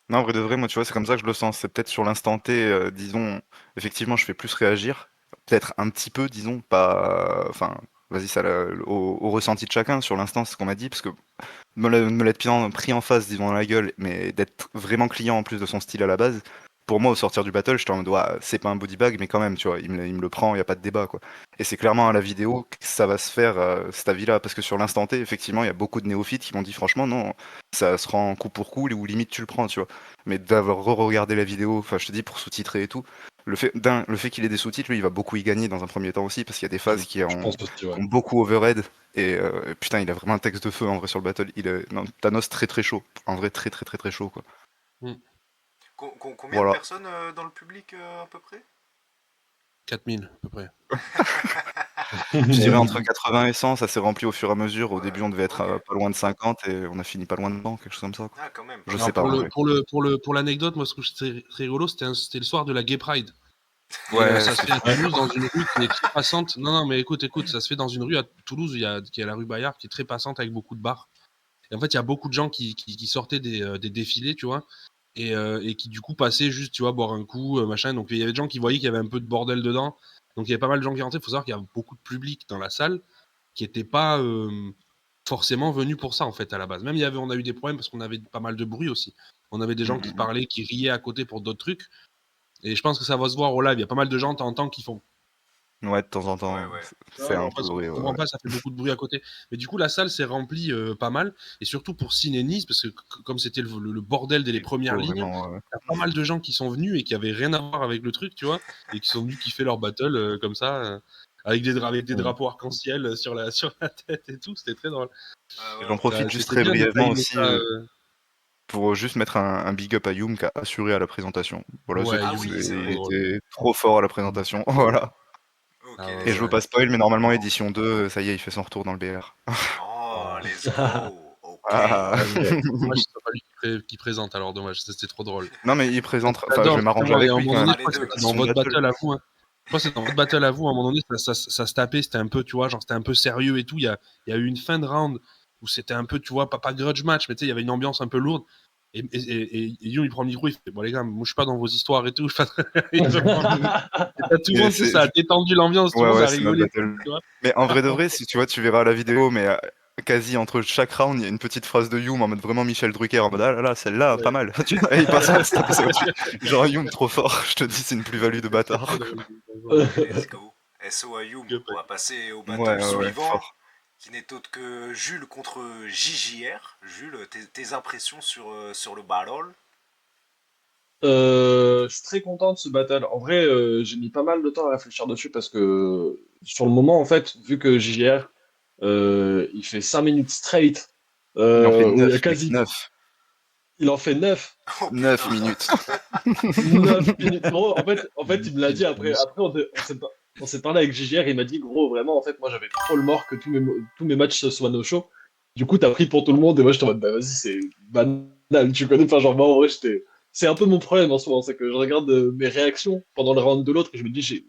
Non, en vrai de vrai, moi, tu vois, c'est comme ça que je le sens. C'est peut-être sur l'instant T, disons, effectivement, je fais plus réagir. Peut-être un petit peu, disons, pas. Enfin, vas-y, ça, au ressenti de chacun. Sur l'instant, c'est ce qu'on m'a dit, parce que me l'être pris en face, disons, dans la gueule, mais d'être vraiment client en plus de son style à la base. Pour moi, au sortir du battle, j'étais en mode, ouah, c'est pas un body bag, mais quand même, tu vois, il me le prend, il n'y a pas de débat, quoi. Et c'est clairement à la vidéo que ça va se faire, cet avis-là, parce que sur l'instant T, effectivement, il y a beaucoup de néophytes qui m'ont dit, franchement, non, ça se rend coup pour coup, ou limite tu le prends, tu vois. Mais d'avoir re-regardé la vidéo, enfin, je te dis, pour sous-titrer et tout, le fait qu'il ait des sous-titres, lui, il va beaucoup y gagner dans un premier temps aussi, parce qu'il y a des phases Je pense aussi, qui ouais. ont beaucoup overhead, et putain, il a vraiment un texte de feu en vrai sur le battle. Non, Thanos très très chaud. En vrai, très très très très chaud, quoi. Mm. Combien de Voilà. personnes dans le public à peu près? 4000 à peu près. Je dirais entre 80 et 100, ça s'est rempli au fur et à mesure. Au Ouais, début, on devait être ok. pas loin de 50 et on a fini pas loin dedans, quelque chose comme ça, quoi. Ah, quand même, pas Je mal, sais Alors pas pas en mal. vrai. pour l'anecdote, moi ce que je trouve très rigolo, c'était le soir de la Gay Pride. Et Ouais, ça se c'est fait à Ouais. Toulouse dans une rue qui est très passante. Non, non, mais écoute, ça se fait dans une rue à Toulouse qui est la rue Bayard, qui est très passante avec beaucoup de bars. Et en fait, il y a beaucoup de gens qui sortaient des défilés, tu vois, et qui du coup passaient juste, tu vois, boire un coup, machin. Donc il y avait des gens qui voyaient qu'il y avait un peu de bordel dedans. Donc il y avait pas mal de gens qui rentraient. Il faut savoir qu'il y a beaucoup de public dans la salle. qui n'étaient pas forcément venus pour ça, en fait, à la base. Même on a eu des problèmes parce qu'on avait pas mal de bruit aussi. On avait des gens qui parlaient, qui riaient à côté pour d'autres trucs. Et je pense que ça va se voir au live. Il y a pas mal de gens, t'entends, qui font. Ouais, de temps en temps, Ouais. c'est un peu Parce qu'on bruit. comprend pas, ça fait beaucoup de bruit à côté. Mais du coup, la salle s'est remplie pas mal. Et surtout pour Ciné Nice, parce que comme c'était le bordel dès les premières lignes, t'as pas mal de gens qui sont venus et qui avaient rien à voir avec le truc, tu vois, et qui sont venus kiffer leur battle comme ça, avec des drapeaux arc-en-ciel sur la tête et tout. C'était très drôle. J'en profite juste très brièvement aussi pour juste mettre un big up à Youm qui a assuré à la présentation. Voilà, Ouais, c'est Ah tout. oui, c'est Il vrai. était trop fort à la présentation. Voilà. Ok, Ah ouais, Et je veux pas spoil, mais normalement, édition 2, ça y est, il fait son retour dans le BR. Oh, let's go. Ok. Ah. Moi, c'est pas lui qui présente, alors dommage, c'était trop drôle. Non, mais il présente. Enfin, je J'adore, vais m'arranger justement, et avec à un lui moment quand donné, même. je crois que les deux, c'était là. dans Son votre battle. battle à vous. Hein. Je crois que c'était dans votre battle à vous, à un moment donné, ça se tapait, c'était un peu, tu vois, genre c'était un peu sérieux et tout. Il y a eu une fin de round où c'était un peu, tu vois, pas grudge match, mais tu sais, il y avait une ambiance un peu lourde. Et Youm, il prend le micro, il fait, bon les gars, moi je suis pas dans vos histoires et tout. Il reprend le micro. Et t'as tout le monde, tu sais, ça a détendu l'ambiance, tout le monde a c'est notre rigolé. battle. Tu vois. Mais en vrai de vrai, si tu vois, tu verras la vidéo, mais quasi entre chaque round, il y a une petite phrase de Youm en mode vraiment Michel Drucker, en mode ah là là, celle-là, pas mal. Tu vois, et il passe à genre Youm trop fort, je te dis, c'est une plus-value de bâtard. Let's go. SO Ayoum. On va passer au battle Ouais, suivant, fort. qui n'est autre que Jules contre JJR. Jules, tes impressions sur le battle? Je suis très content de ce battle. En vrai, j'ai mis pas mal de temps à réfléchir dessus parce que sur le moment, en fait, vu que JGR, il fait 5 minutes straight, Il en fait où il y 9, a mec, quasi... 9. Il en fait 9. Oh 9 putain. minutes. 9 minutes. Gros, en fait, il me l'a dit après. Après, on s'est parlé avec JGR, il m'a dit, gros, vraiment, en fait, moi, j'avais trop le mort que tous mes matchs soient no show. Du coup, t'as pris pour tout le monde, et moi, je t'en mode, bah, vas-y, c'est banal, tu connais. Enfin, genre, moi, en vrai, c'est un peu mon problème en ce moment, c'est que je regarde mes réactions pendant le round de l'autre, et je me dis,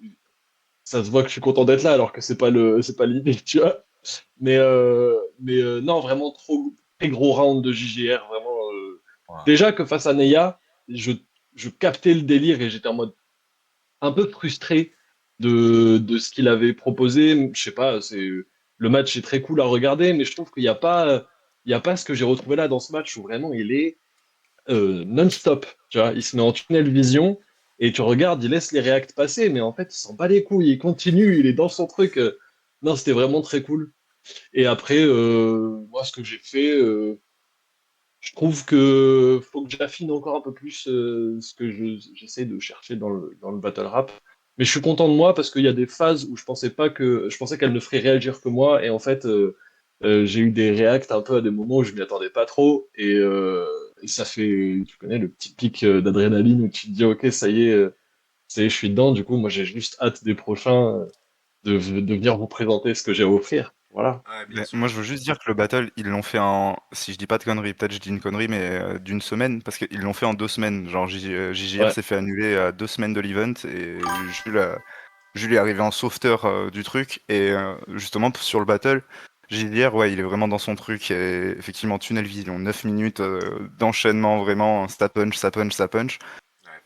ça se voit que je suis content d'être là, alors que c'est pas l'idée, tu vois. Mais non, vraiment, très gros round de JGR, vraiment. Déjà que face à Neya, je captais le délire et j'étais en mode un peu frustré de ce qu'il avait proposé. Je sais pas, le match est très cool à regarder, mais je trouve il y a pas ce que j'ai retrouvé là dans ce match où vraiment il est non-stop. Tu vois, il se met en tunnel vision et tu regardes, il laisse les réacts passer, mais en fait, il s'en bat les couilles, il continue, il est dans son truc. Non, c'était vraiment très cool. Et après, moi, ce que j'ai fait, je trouve que faut que j'affine encore un peu plus ce que j'essaie de chercher dans le battle rap. Mais je suis content de moi parce qu'il y a des phases où je pensais qu'elle ne ferait réagir que moi et en fait j'ai eu des réacts un peu à des moments où je m'y attendais pas trop et ça fait, tu connais, le petit pic d'adrénaline où tu te dis ok ça y est je suis dedans. Du coup moi j'ai juste hâte des prochains de venir vous présenter ce que j'ai à offrir. Voilà. Ouais, bien sûr. Moi, je veux juste dire que le battle, ils l'ont fait en, si je dis pas de conneries, peut-être je dis une connerie, mais d'une semaine, parce qu'ils l'ont fait en 2 semaines. Genre, JJR Ouais. s'est fait annuler à 2 semaines de l'event, et Jules est arrivé en sauveteur du truc, et justement, sur le battle, JJR, ouais, il est vraiment dans son truc, et effectivement, tunnel vision, 9 minutes d'enchaînement, vraiment, ça punch, ça punch, ça punch.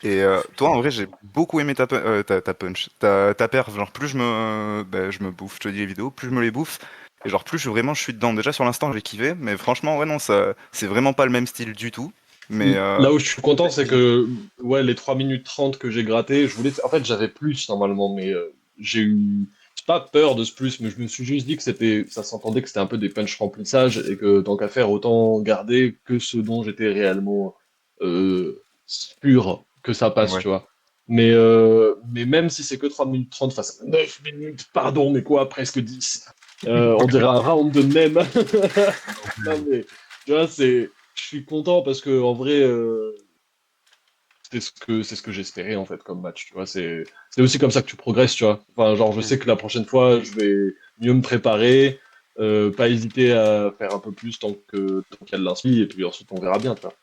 Ouais, Et putain. toi, en vrai, j'ai beaucoup aimé ta punch, ta perf. Genre, plus je me bouffe, je te dis les vidéos, plus je me les bouffe. Et genre, plus je suis dedans. Déjà, sur l'instant, j'ai kiffé. Mais franchement, ouais, non, c'est vraiment pas le même style du tout. Mais Là où je suis content, c'est que ouais, les 3 minutes 30 que j'ai gratté, en fait, j'avais plus normalement, mais j'ai eu pas peur de ce plus, mais je me suis juste dit que ça s'entendait que c'était un peu des punch remplissage et que tant qu'à faire, autant garder que ce dont j'étais réellement sûr que ça passe, ouais. tu vois. Mais même si c'est que 3 minutes 30 face à 9 minutes, pardon, mais quoi, presque 10, on dirait un round de même. Non, mais tu vois, je suis content parce que en vrai, c'est ce que j'espérais en fait comme match. Tu vois, c'est aussi comme ça que tu progresses. Tu vois. Enfin, genre, je sais que la prochaine fois, je vais mieux me préparer, pas hésiter à faire un peu plus tant qu'il y a de l'inspi, et puis ensuite on verra bien. Tu vois.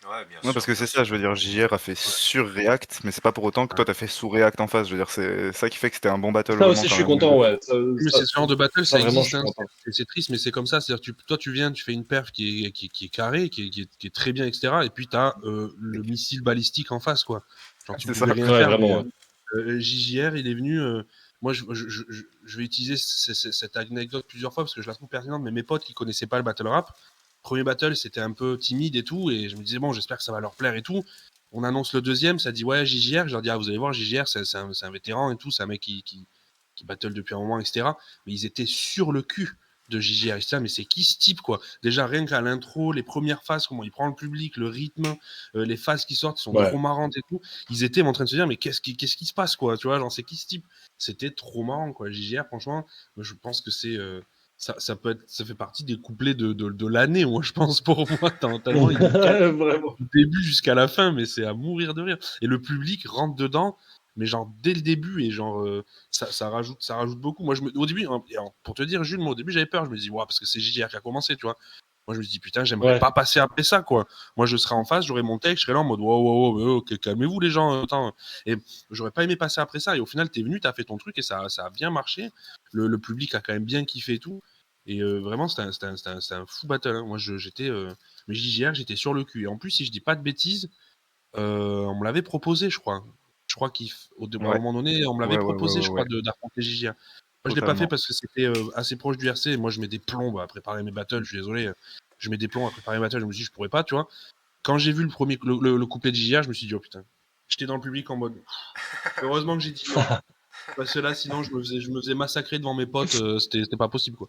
Ouais, bien Ouais, sûr, parce que bien c'est sûr. ça, je veux dire, JR a fait sur React, mais c'est pas pour autant que toi t'as fait sous React en face. Je veux dire, c'est ça qui fait que c'était un bon battle Ça vraiment aussi, je quand suis même. content. Ouais. Mais c'est ce genre de battle, ça Vraiment, je existe. suis Hein. content. C'est triste, mais c'est comme ça. C'est-à-dire, toi, tu viens, tu fais une perf qui est carrée, qui est très bien, etc. Et puis, tu as le missile balistique en face, quoi. Genre, tu C'est pouvais ça. rien Ouais, faire. Mais vraiment. Ouais. JJR, il est venu. moi, je vais utiliser cette anecdote plusieurs fois parce que je la trouve pertinente, mais mes potes qui connaissaient pas le battle rap, premier battle, c'était un peu timide et tout, et je me disais, bon, j'espère que ça va leur plaire et tout. On annonce le deuxième, ça dit, ouais, JJR. Je leur dis, ah, vous allez voir, JJR, c'est un vétéran et tout, c'est un mec qui battle depuis un moment, etc. Mais ils étaient sur le cul de JJR. Je disais, mais c'est qui ce type, quoi? Déjà, rien qu'à l'intro, les premières phases, comment il prend le public, le rythme, les phases qui sortent, sont Ouais. trop marrantes et tout. Ils étaient en train de se dire, mais qu'est-ce qui se passe, quoi? Tu vois, genre, c'est qui ce type? C'était trop marrant, quoi. JJR, franchement, je pense que c'est. Ça fait partie des couplets de l'année, moi, je pense, pour moi, tellement il est calme Vraiment. du début jusqu'à la fin, mais c'est à mourir de rire. Et le public rentre dedans, mais genre dès le début, et genre ça rajoute beaucoup. Moi, au début, pour te dire, Jules, moi, au début, j'avais peur. Je me dis, ouais, parce que c'est JJR qui a commencé, tu vois. Moi, je me dis, putain, j'aimerais Ouais. pas passer après ça, quoi. Moi, je serais en face, j'aurais mon texte, je serais là en mode, wow, ok, calmez-vous, les gens. Attends. Et j'aurais pas aimé passer après ça. Et au final, t'es venu, t'as fait ton truc, et ça a bien marché. Le public a quand même bien kiffé et tout. Et vraiment, c'était un fou battle. Hein. Moi, j'étais. Mais JJR, j'étais sur le cul. Et en plus, si je dis pas de bêtises, on me l'avait proposé, je crois. Je crois qu'à un Ouais. moment donné, on me l'avait proposé, je crois, Ouais. d'affronter JJR. Moi, je l'ai pas Totalement. fait parce que c'était assez proche du RC. Et moi, je mets des plombs à préparer mes battles. Je suis désolé. Je mets des plombs à préparer mes battles. Je me suis dit, je pourrais pas, tu vois. Quand j'ai vu le couplet de JJR, je me suis dit, oh putain. J'étais dans le public en mode. Heureusement que j'ai dit non. Parce que là, sinon, je me faisais massacrer devant mes potes. C'était pas possible, quoi.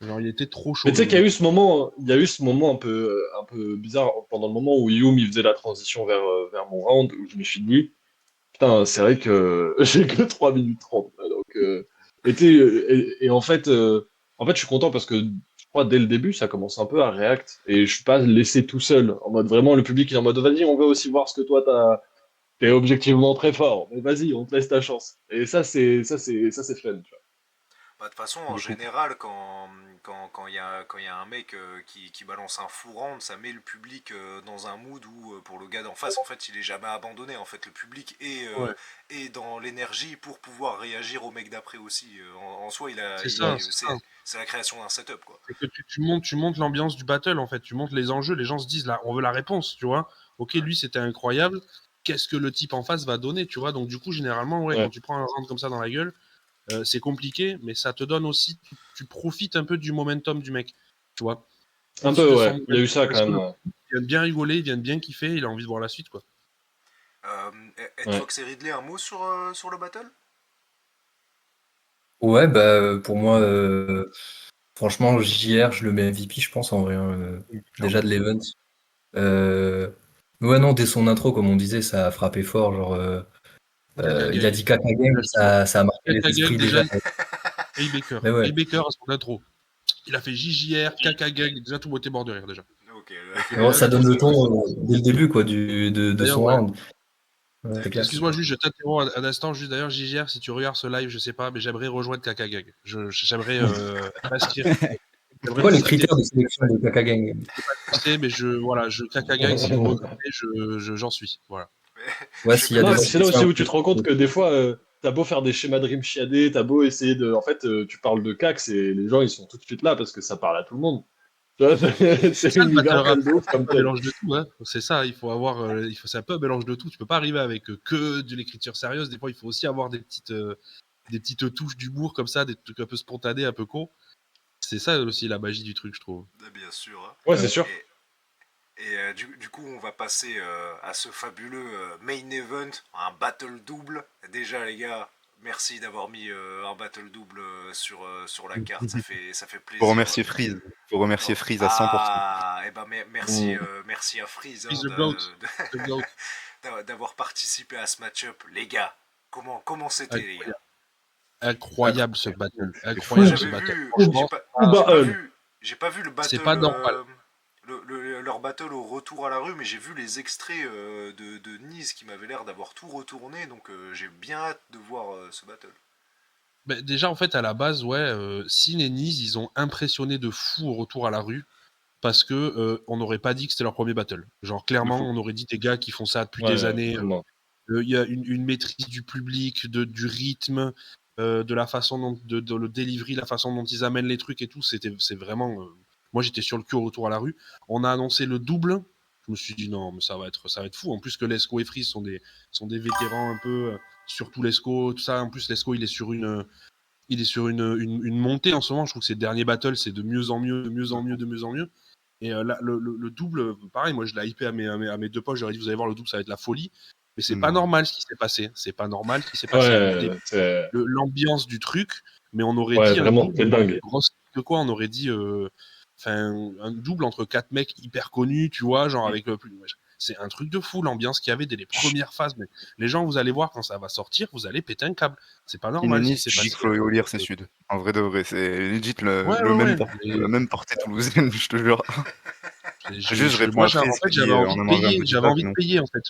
Genre, il était trop chaud. Mais tu sais qu'il y a eu ce moment un peu bizarre pendant le moment où Youm il faisait la transition vers mon round où je me suis dit, putain, c'est vrai que j'ai que 3 minutes 30. Donc, et en fait, je suis content parce que je crois dès le début, ça commence un peu à react et je suis pas laissé tout seul. En mode vraiment, le public est en mode, vas-y, on veut aussi voir ce que toi t'es objectivement très fort. Mais vas-y, on te laisse ta chance. Et ça c'est fun, tu Bah, de toute façon, vois. en Du coup. général, quand y a un mec qui balance un fou round, ça met le public dans un mood où, pour le gars d'en face, en fait, il est jamais abandonné. En fait, le public Ouais, est dans l'énergie pour pouvoir réagir au mec d'après aussi. En soi, c'est ça, c'est ça. c'est la création d'un setup, quoi. C'est que tu montes l'ambiance du battle, en fait. Tu montes les enjeux. Les gens se disent, là, on veut la réponse, tu vois. Ok, Ouais. lui, c'était incroyable. Qu'est-ce que le type en face va donner, tu vois. Donc, du coup, généralement, ouais, quand Ouais. tu prends un round comme ça dans la gueule, c'est compliqué, mais ça te donne aussi, tu profites un peu du momentum du mec, tu vois. Tu Un profites peu, de son ouais. Il y a eu momentum ça parce quand que même. le Ouais. il vient de bien rigoler, il vient de bien kiffer, il a envie de voir la suite, quoi. Euh, Ed Ouais. Fox et Ridley, un mot sur le battle? Ouais, bah pour moi, franchement, JR, je le mets MVP, je pense, en vrai, hein, déjà Clairement. de l'event. Ouais, non, dès son intro, comme on disait, ça a frappé fort. Genre, Kaka il a Gang. dit Kaka Gang, ça a marqué les Kaka Gang, esprits déjà, déjà. Haybaker. Mais ouais, Haybaker à son intro. Il a fait JJR, Kaka Gang, déjà tout le monde était mort de rire, déjà. Ok. Donc, mais bon, déjà, ça je donne pense le que. ton de le début, quoi, de D'ailleurs, son ouais. round. Ouais, c'est clair. Excuse-moi, juste, je t'interromps un instant. Juste d'ailleurs, JGR, si tu regardes ce live, je sais pas, mais j'aimerais rejoindre Kaka Gang. J'aimerais m'inscrire. C'est J'aimerais quoi me les citer. critères de sélection de Kaka Gang? Je sais, mais voilà, Kaka Gang, si vous recrutez, j'en suis. Voilà. Ouais, Je sais s'il y a même Non, des pas mais si. c'est là restrictions aussi un où tu peu. te rends compte que des fois, t'as beau faire des schémas Dream chiadés, t'as beau essayer de. En fait, tu parles de Cax et les gens ils sont tout de suite là parce que ça parle à tout le monde. Tu vois, C'est c'est ça le battle rap. universel de ouf C'est un comme peu un thème. mélange de tout. Hein. C'est ça, il faut avoir. C'est un peu un mélange de tout. Tu peux pas arriver avec que de l'écriture sérieuse. Des fois, il faut aussi avoir des petites touches d'humour comme ça, des trucs un peu spontanés, un peu cons. C'est ça aussi la magie du truc, je trouve. Bien sûr. Hein. Ouais, c'est sûr. Du coup, on va passer à ce fabuleux main event, un battle double. Déjà, les gars, merci d'avoir mis un battle double sur la carte, ça fait Faut plaisir. remercier Freeze. Faut remercier Non. Freeze à 100%. Ah, et ben merci, Mm. merci à Freeze He's hein, the goat. The goat. d'avoir participé à ce match-up. Les gars, comment c'était, les gars? Incroyable ce battle. C'est Moi, fou. Incroyable ce j'avais battle. vu, Franchement, Ou j'ai pas vu le c'est battle, pas normal. leur battle au retour à la rue, mais j'ai vu les extraits de Nice qui m'avaient l'air d'avoir tout retourné, donc j'ai bien hâte de voir ce battle. Ben, déjà, en fait, à la base, ouais, Sin et Nice, ils ont impressionné de fou au retour à la rue parce que on n'aurait pas dit que c'était leur premier battle. Genre, De clairement, fou. on aurait dit des gars qui font ça depuis des Ouais, années. totalement. Il y a une maîtrise du public, du rythme, de la façon dont de le delivery, la façon dont ils amènent les trucs et tout. C'est vraiment. Moi, j'étais sur le cul au retour à la rue. On a annoncé le double. Je me suis dit non, mais ça va être fou. En plus que Lesco et Freeze sont des vétérans un peu. surtout Lesco, tout ça. En plus, Lesco, il est sur une montée en ce moment. Je trouve que ses derniers battles, c'est de mieux en mieux, de mieux en mieux, de mieux en mieux. Et là, le double, pareil, moi je l'ai hypé à mes deux potes, j'aurais dit vous allez voir le double, ça va être la folie. Mais c'est pas Non. normal ce qui s'est passé. C'est pas normal ce qui s'est passé. Ouais, c'est L'ambiance du truc, mais on aurait ouais, dit un vraiment, double c'est dingue. grosse que quoi, on aurait dit un double entre 4 mecs hyper connus, tu vois, genre avec le plus. C'est un truc de fou l'ambiance qu'il y avait dès les premières phases. Mais les gens, vous allez voir quand ça va sortir, vous allez péter un câble. C'est pas normal ce qui Inénis, s'est passé. Giclo et Olier, c'est Sud. En vrai de vrai, c'est legit Ouais, le même mais- la même portée toulousaine, je te jure. J'ai- Je réponds moi, à Freeze en fait, qui dit, on a mangé un petit j'avais pack, envie de donc. payer, en fait.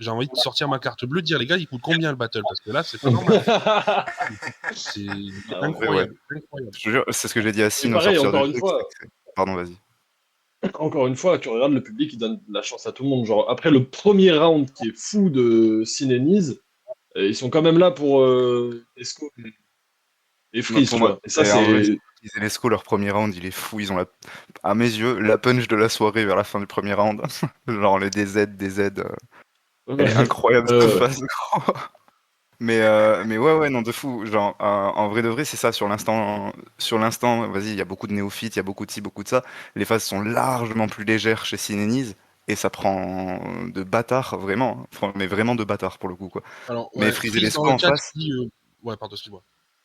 J'ai envie de sortir ma carte bleue, de dire, les gars, il coûte combien le battle? Parce que là, c'est pas normal. C'est Ah, En vrai, ouais. incroyable. Je te jure, c'est ce que j'ai dit à Et Sin au pareil, sortir du encore une truc. fois, Pardon, vas-y. tu regardes le public, il donne la chance à tout le monde. Genre, après le premier round qui est fou de Sinenize, ils sont quand même là pour Esco et Non, Freeze, pour tu moi, vois. Et ça, en vrai, c'est. ils Lesco, leur premier round, il est fou. Ils ont, à mes yeux, la punch de la soirée vers la fin du premier round. Genre les DZ. Elle est incroyable cette Ouais. phase, gros. Mais ouais, non, de fou. Genre, en vrai de vrai, c'est ça, sur l'instant, vas-y, il y a beaucoup de néophytes, il y a beaucoup de ci, beaucoup de ça. Les phases sont largement plus légères chez Sinenize, et ça prend de bâtard, vraiment. Mais vraiment de bâtard, pour le coup, quoi. Alors, Mais ouais, Freeze et Freeze dans Lesco le en chat, face, il dit, ouais, pardon, excuse-moi.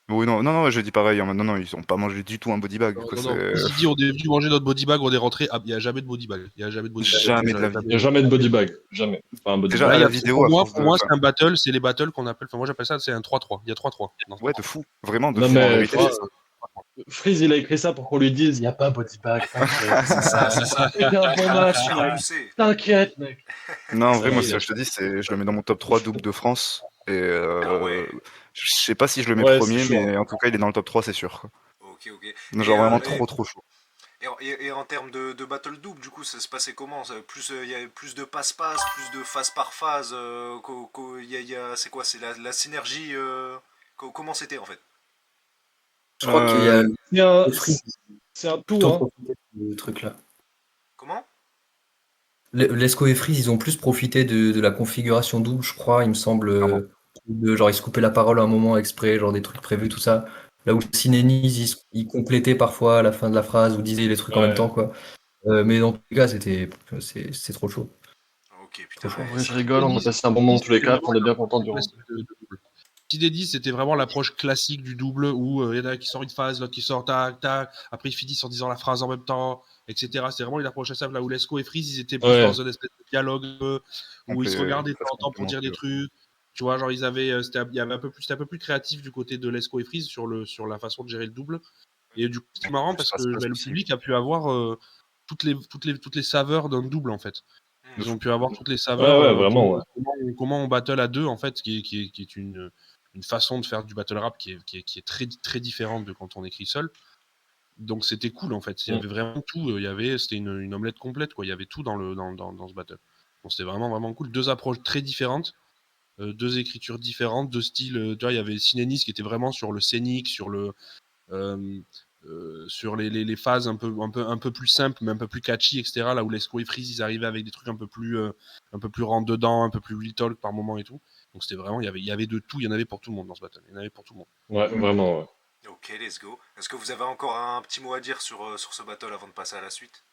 oui, non, je dis pareil, en mode, non, ils ont pas mangé du tout un body bag, quoi. Non. C'est Freeze, il dit, on est venu manger notre body bag, on est rentré. Ah, il n'y a jamais de body bag. Il n'y a jamais de body bag. jamais de la vie. Il n'y a jamais de body bag. Jamais. Enfin, un body Déjà, bag. à Là, la vidéo, pour à moi, force de. c'est un battle, c'est les battles qu'on appelle, enfin, moi j'appelle ça, c'est un 3-3. Il y a 3-3 dans ce Ouais, battle. de fou. Vraiment, de Non, fou, en mais tu vérité, vois, c'est ça. Freeze, il a écrit ça pour qu'on lui dise il n'y a pas body bag, t'inquiète. C'est ça, c'est ça. Fais un bon match, Faire mec. pousser. T'inquiète, mec. Non, en Ça vrai, y moi, est, ce il a que je te dis, c'est je le mets dans mon top 3 double de France. Et Ah ouais. je sais pas si je le mets Ouais, c'est premier, chaud. mais en tout cas, il est dans le top 3, c'est sûr, quoi. Ok. Genre vraiment trop chaud. Et en termes de battle double, du coup, ça se passait comment? Il y a plus de passe-passe, plus de phase par phase. C'est quoi? C'est la synergie. Comment c'était en fait? Je crois qu'il y a C'est un, les Freeze c'est un qui tout, ont hein. profité de ce truc-là. Comment? Lesco et Freeze, ils ont plus profité de la configuration double, je crois, il me semble. Clairement. Genre, ils se coupaient la parole à un moment exprès, genre des trucs prévus, tout ça. Là où Sinenize, ils complétaient parfois à la fin de la phrase ou disaient les trucs en même temps, quoi. Mais dans tous les cas, c'est trop chaud. Ok, putain. Trop chaud. Ouais, je rigole, on a passé un bon moment tous les quatre, on est bien contents du rentrer. Idée, c'était vraiment l'approche classique du double où il y en a qui sort une phase, l'autre qui sort tac, tac, après ils finissent en disant la phrase en même temps, etc. C'est vraiment une approche assez simple. Là où Lesco et Freeze, ils étaient plus Ouais. dans un espèce de dialogue où ils se regardaient de temps en temps pour dire des trucs. Tu vois, genre il y avait c'était un peu plus créatif du côté de Lesco et Freeze sur la façon de gérer le double. Et du coup, c'est marrant parce que le public a pu avoir toutes les saveurs d'un double en fait. Ils ont pu avoir toutes les saveurs. Ouais, vraiment, ouais. Comment on battle à deux en fait, qui est une façon de faire du battle rap qui est très, très différente de quand on écrit seul. Donc c'était cool en fait. Il y avait vraiment tout. C'était une omelette complète, quoi. Il y avait tout dans ce battle. Donc c'était vraiment, vraiment cool. Deux approches très différentes, deux écritures différentes, deux styles. Tu vois, il y avait Sinenis qui était vraiment sur le scénique, sur les phases un peu plus simples, mais un peu plus catchy, etc. Là où Lesco et Freeze, ils arrivaient avec des trucs un peu plus rentre dedans, un peu plus real talk par moment et tout. Donc c'était vraiment, il y avait de tout, il y en avait pour tout le monde dans ce battle. Il y en avait pour tout le monde. Ouais, vraiment, ouais. Ok, let's go. Est-ce que vous avez encore un petit mot à dire sur ce battle avant de passer à la suite?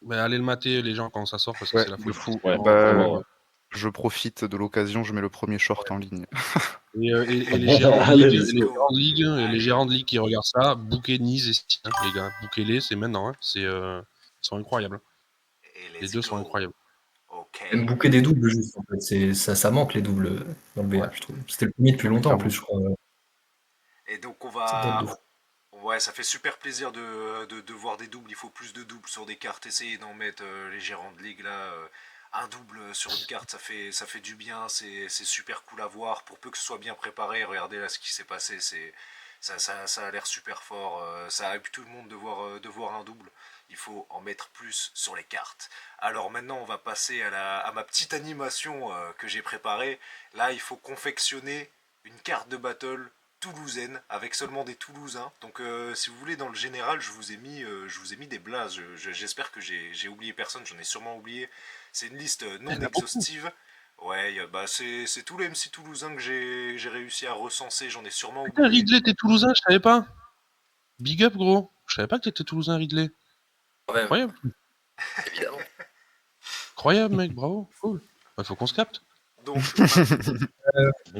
Mais allez le mater les gens quand ça sort parce que c'est la De folie. fou. Ouais, vraiment, ouais. Je profite de l'occasion, je mets le premier short en ligne. Et les gérants de Allez, ligue, let's les gérants de ligue qui regardent ça, bouquez Nice et Steam, hein, les gars, bouquez-les, c'est maintenant. Hein, ils sont incroyables. Et Les deux sont incroyables. Ok. Même bouquer des doubles, juste, en fait. Ça manque les doubles dans le BA, je trouve. C'était le premier depuis longtemps, en plus, je crois. Et donc on Ça date va... de fou. Ouais, ça fait super plaisir de voir des doubles. Il faut plus de doubles sur des cartes. Essayez d'en mettre les gérants de ligue là. Un double sur une carte, ça fait du bien. C'est super cool à voir. Pour peu que ce soit bien préparé, regardez là ce qui s'est passé. Ça a l'air super fort. Ça hype tout le monde de voir un double. Il faut en mettre plus sur les cartes. Alors maintenant, on va passer à ma petite animation que j'ai préparée. Là, il faut confectionner une carte de battle toulousaine avec seulement des Toulousains. Donc si vous voulez, dans le général, je vous ai mis des blazes. J'espère que j'ai oublié personne, j'en ai sûrement oublié. C'est une liste non exhaustive. Ouais, bah c'est tous les MC toulousains que j'ai réussi à recenser, j'en ai sûrement Putain, oublié. Ridley, t'es toulousain, je savais pas. Big up, gros. Je savais pas que t'étais toulousain, Ridley. Ouais, Incroyable. évidemment. Incroyable, mec, bravo. Cool. Bah, faut qu'on se capte. Donc,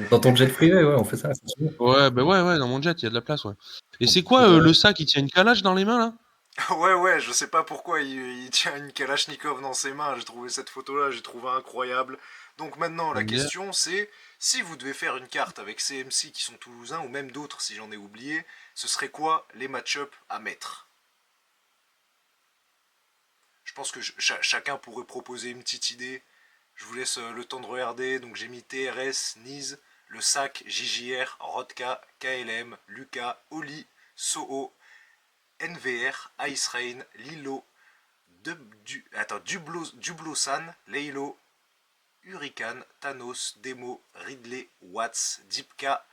Dans ton jet privé, ouais, on fait ça, c'est sûr. Ouais, bah ouais, dans mon jet, il y a de la place, ouais. Et c'est quoi le sac? Il tient une calage dans les mains, là? ouais, je sais pas pourquoi il tient une Kalachnikov dans ses mains, j'ai trouvé cette photo-là, j'ai trouvé incroyable. Donc maintenant, la MDR. question c'est, si vous devez faire une carte avec ces MC qui sont toulousains, ou même d'autres si j'en ai oublié, ce serait quoi les match-up à mettre? Je pense que chacun pourrait proposer une petite idée. Je vous laisse le temps de regarder. Donc j'ai mis TRS, Niz, Le Sac, JJR, Rodka, KLM, Lucas, Oli, Soho, NVR, Ice Rain, Lilo, Dublosan, Leilo, Hurricane, Thanos, Demo, Ridley, Watts, Dipka,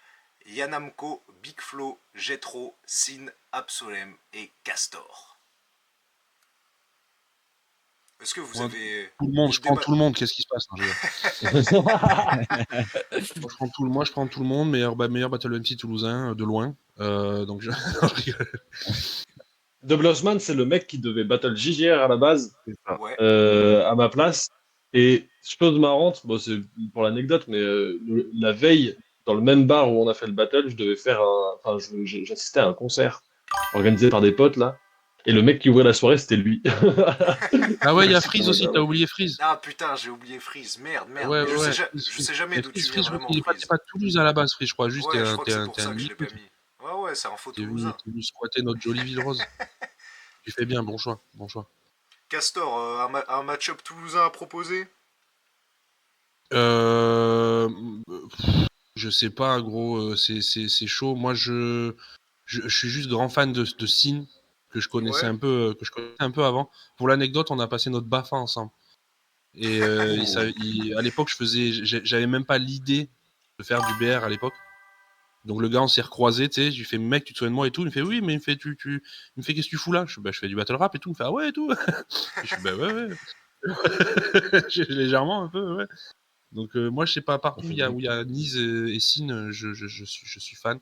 Yanamko, Big Flo, Jetro, Sin, Absolem et Castor. Est-ce que vous Ouais, avez... Tout le monde, je prends tout le monde, qu'est-ce qui se passe? Hein, Moi, je prends tout le monde, meilleur Battle MC toulousain, de loin. Donc, je rigole. Doublesman, c'est le mec qui devait battle JGR à la base, C'est ça. Ouais. à ma place. Et chose marrante, bon, c'est pour l'anecdote, mais la veille, dans le même bar où on a fait le battle, je devais faire j'assistais à un concert organisé par des potes là. Et le mec qui ouvrait la soirée, c'était lui. Ah ouais, il y a Freeze aussi, t'as oublié Freeze. Ah putain, j'ai oublié Freeze, merde. Ouais, Mais ouais, je sais jamais d'où tu viens Freeze, vraiment, il est pas Freeze. de Toulouse à la base, Freeze, je crois. Juste, Ouais, je crois que c'est t'es pour ça un que je l'ai pas geek. mis. Ouais, c'est un faux T'es toulousain. venu squatter notre jolie ville rose. Tu fais bien, bon choix. Castor, un match-up toulousain à proposer? Je sais pas, gros, c'est chaud. Moi, je suis juste grand fan de Sin, que je connaissais Ouais. un peu, avant. Pour l'anecdote, on a passé notre BAFA ensemble. Et à l'époque, j'avais même pas l'idée de faire du BR à l'époque. Donc le gars, on s'est recroisé, tu sais, je lui fais mec, tu te souviens de moi et tout. Il me fait oui, mais il me fait il me fait qu'est-ce que tu fous là? Je fais du battle rap et tout. Il me fait ah ouais et tout. Et je fais bah ouais. Légèrement un peu, ouais. Donc moi, je sais pas, partout où il y a Nice et Sin, je suis fan.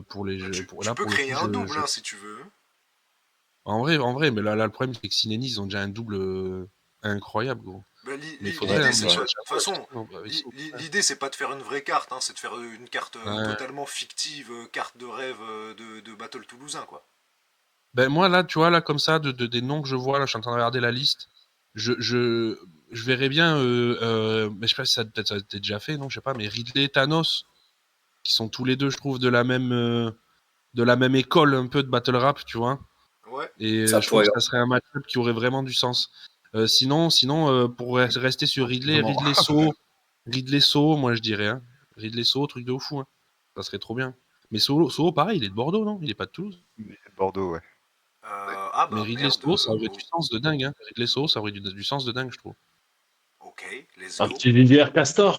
Pour les jeux. Tu Là, peux pour le créer coup, un double hein, si tu veux. En vrai, mais là, le problème, c'est que Sin et Nice, ils ont déjà un double incroyable, gros. Bah, Mais il l'idée faudrait. c'est ouais. pas... De toute façon, l'idée c'est pas de faire une vraie carte, hein, c'est de faire une carte totalement fictive, carte de rêve de Battle toulousain quoi. Ben moi là, tu vois là comme ça, des noms que je vois là, je suis en train de regarder la liste. Je verrais bien, mais je sais pas si ça peut-être ça a été déjà fait, non, je sais pas, mais Ridley et Thanos, qui sont tous les deux, je trouve, de la même école un peu de battle rap, tu vois. Ouais. Et Ça je trouve pourrait. que ça serait un match-up qui aurait vraiment du sens. Sinon, pour rester sur Ridley, Vraiment. Ridley So, moi je dirais, hein. Ridley So, truc de ouf fou, hein. Ça serait trop bien. Mais So, pareil, il est de Bordeaux, non? Il est pas de Toulouse. Bordeaux, ouais. Ah Mais bah Ridley merde. So, ça aurait du sens de dingue, hein. Ridley So, ça aurait du sens de dingue, je trouve. Ok, let's Un go. petit JGR Castor.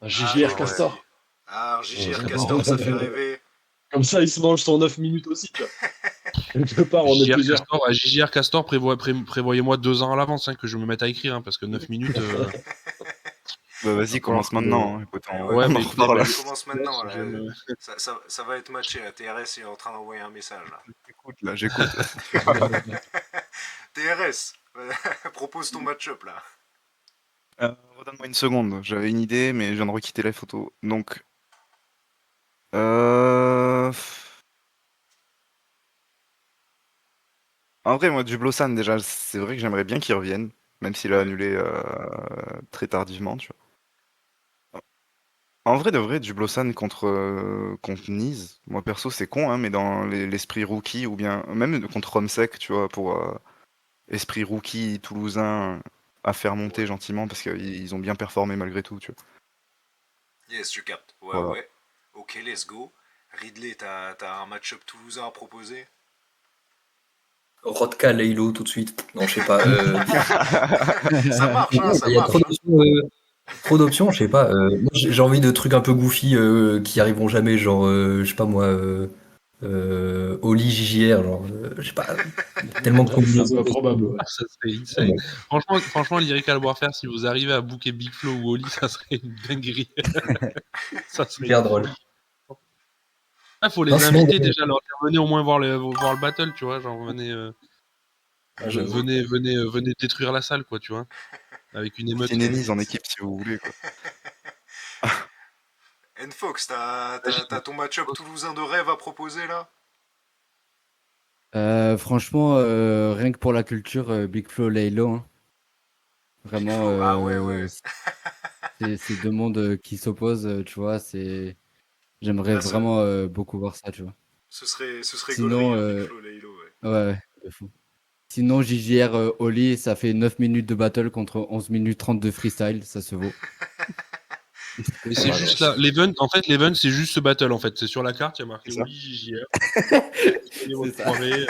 Un Ah, JGR ouais, Castor. vas-y. Ah, un JGR Ouais. Castor, ça fait rêver. Comme ça, il se mange son 9 minutes aussi, tu vois. Quelque part, on est JR plusieurs. Castor, prévoyez-moi 2 ans à l'avance, hein, que je me mette à écrire, hein, parce que 9 minutes. Bah vas-y, commence maintenant. Hein. Écoute, on, Ouais, on mais en reparle. je commence maintenant. Là. Je me- Ça va être matché. La TRS est en train d'envoyer un message là. J'écoute. TRS, propose ton match-up là. Redonne-moi une seconde. J'avais une idée, mais je viens de requitter la photo. Donc. En vrai, moi, Dublosan, déjà, c'est vrai que j'aimerais bien qu'il revienne, même s'il a annulé très tardivement, tu vois. En vrai, de vrai, Dublosan contre Nice, moi perso, c'est con, hein, mais dans l'esprit rookie, ou bien même contre Romsek, tu vois, pour esprit rookie toulousain à faire monter gentiment, parce qu'ils ont bien performé malgré tout, tu vois. Yes, je capte. Ouais, Voilà. ouais. Ok, let's go. Ridley, t'as un match-up toulousain à proposer? Rodka, Leilo, tout de suite. Non, je sais pas. Ça marche, hein, ça Il y a marche. trop d'options, je sais pas. Moi, j'ai envie de trucs un peu goofy qui arriveront jamais, genre, je sais pas moi, Oli JJR, genre, je sais pas, tellement de C'est un combinaisons peu possibles. probable. Ouais. Ça serait insane. Franchement, Lyrical Warfare, si vous arrivez à booker Big Flo ou Oli, ça serait une dinguerie. Ça serait Super une drôle. folie. Ah, faut Non, les sinon, inviter déjà, leur dire venez au moins voir le battle, tu vois, genre j'avoue. venez détruire la salle, quoi, tu vois, avec une émeute. Cinémise en équipe si vous voulez, quoi. Nfox, t'as ton match-up toulousain de rêve à proposer là? Franchement, rien que pour la culture, Big Flo, Laylo, hein. Big Vraiment, Flo, ah ouais. c'est deux mondes qui s'opposent, tu vois. J'aimerais Ah, vraiment beaucoup voir ça, tu vois. ce serait gaulerie, Sinon, hein, Big Flo, Laylo, ouais. ouais, de fou. Sinon, JJR Oli, ça fait 9 minutes de battle contre 11 minutes 30 de freestyle, ça se vaut. Mais Pas c'est mal, juste ouais. là, l'event, en fait, l'event, c'est juste ce battle, en fait. C'est sur la carte, il y a marqué C'est ça. Oli JJR. Prenez votre C'est ça. soirée,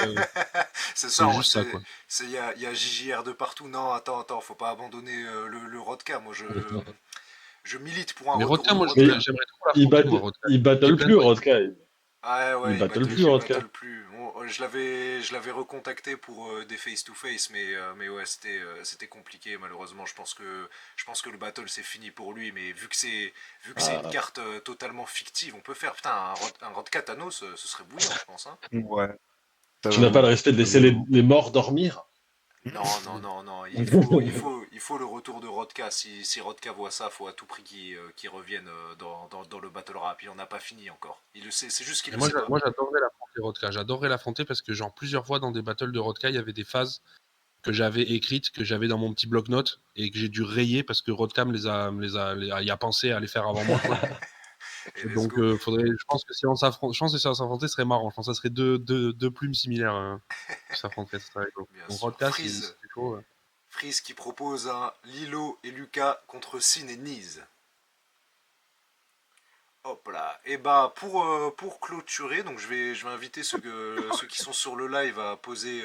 C'est ça, c'est juste ça, quoi. il y a JJR de partout. Non, attends, faut pas abandonner le Rodka. Moi, je milite pour un Mais retour Rodka, de moi, Mais Rodka. j'aimerais trop il, l'affronter, moi, Rodka. il J'ai battle plein de plus, potes. Rodka. Ah Il ouais, battle plus, il Rodka. battle plus. Je l'avais recontacté pour des face-to-face, mais ouais, c'était compliqué malheureusement. Je pense que le battle c'est fini pour lui, mais vu que c'est une Ah, carte totalement fictive, on peut faire putain un Rodka Thanos, ce serait bouillant, je pense. Hein. Ouais, tu n'as pas j'avoue, le respect de laisser j'avoue. les morts dormir? Non, non, non, non. Il faut le retour de Rodka. Si Rodka voit ça, faut à tout prix qu'il revienne dans le battle rap. Il en a pas fini encore. Il le sait, c'est juste qu'il Et le sait pas. moi, j'adorerais l'affronter, Rodka. J'adorerais l'affronter parce que, genre, plusieurs fois dans des battles de Rodka, il y avait des phases que j'avais écrites, que j'avais dans mon petit bloc-notes et que j'ai dû rayer parce que Rodka y a pensé à les faire avant moi, quoi. Et let's Donc, go. je pense que si on s'affronte, je pense que si on s'affrontait, ce serait marrant. Je pense que ça serait deux plumes similaires qui s'affronteraient. Ce serait rigolo. Bien Donc, sûr. Rodka, si Freeze. c'est chaud. Freeze qui propose un Lilo et Lucas contre Sin et Niz. Hop là. Et bah pour clôturer, donc je vais inviter ceux qui sont sur le live à poser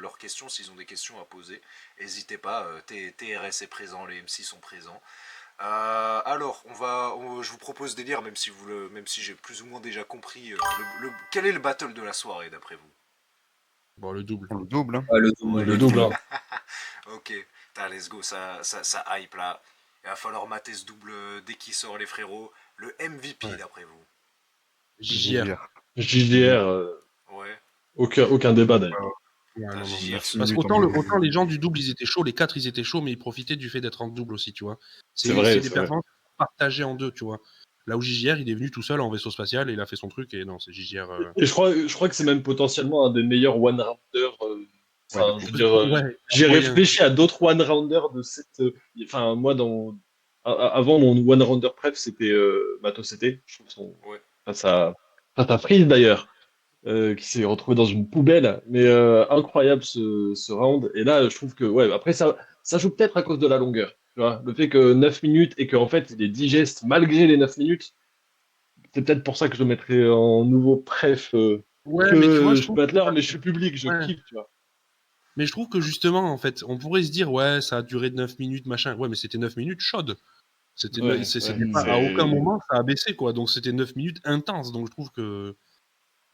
leurs questions s'ils ont des questions à poser. N'hésitez pas, TRS est présent, les MC sont présents. Alors, je vous propose d'élire, même si j'ai plus ou moins déjà compris, quel est le battle de la soirée d'après vous? Bon, le double. Le double, hein. Ouais, le Ouais, double, Le le double, double. hein. Ok, let's go, ça hype là. Il va falloir mater ce double dès qu'il sort, les frérots. Le MVP Ouais. d'après vous? JJR. JDR, Ouais. aucun débat d'ailleurs. Ouais, Putain, non, non. JJR 9 se. Parce minutes en qu'autant les double. gens du double, ils étaient chauds, les quatre, ils étaient chauds, mais ils profitaient du fait d'être en double aussi, tu vois. C'est vrai, des c'est vrai. performances partagées en deux, tu vois. Là où JJR, il est venu tout seul en vaisseau spatial et il a fait son truc, et non, c'est JJR. Et je crois que c'est même potentiellement un des meilleurs one-rounders. Ouais, de Enfin, je fou. veux dire, Ouais, j'ai moyen. réfléchi à d'autres one-rounders de cette. Enfin, moi, avant, mon one-rounder prep, c'était Mato CT. Je trouve Ouais. face à Freeze d'ailleurs, qui s'est retrouvé dans une poubelle. Mais incroyable ce round. Et là, je trouve que, ouais, après, ça joue peut-être à cause de la longueur. Tu vois, le fait que 9 minutes et qu'en fait, il est digeste malgré les 9 minutes. C'est peut-être pour ça que je le mettrais en nouveau pref Ouais, mais tu vois, que je je suis trouve. battler, mais je suis public, je Ouais. kiffe, tu vois. Mais je trouve que justement, en fait, on pourrait se dire, ouais, ça a duré 9 minutes, machin. Ouais, mais c'était 9 minutes chaudes. Ouais, C'était ouais, pas, à aucun c'est. moment ça a baissé, quoi. Donc c'était 9 minutes intenses. Donc je trouve que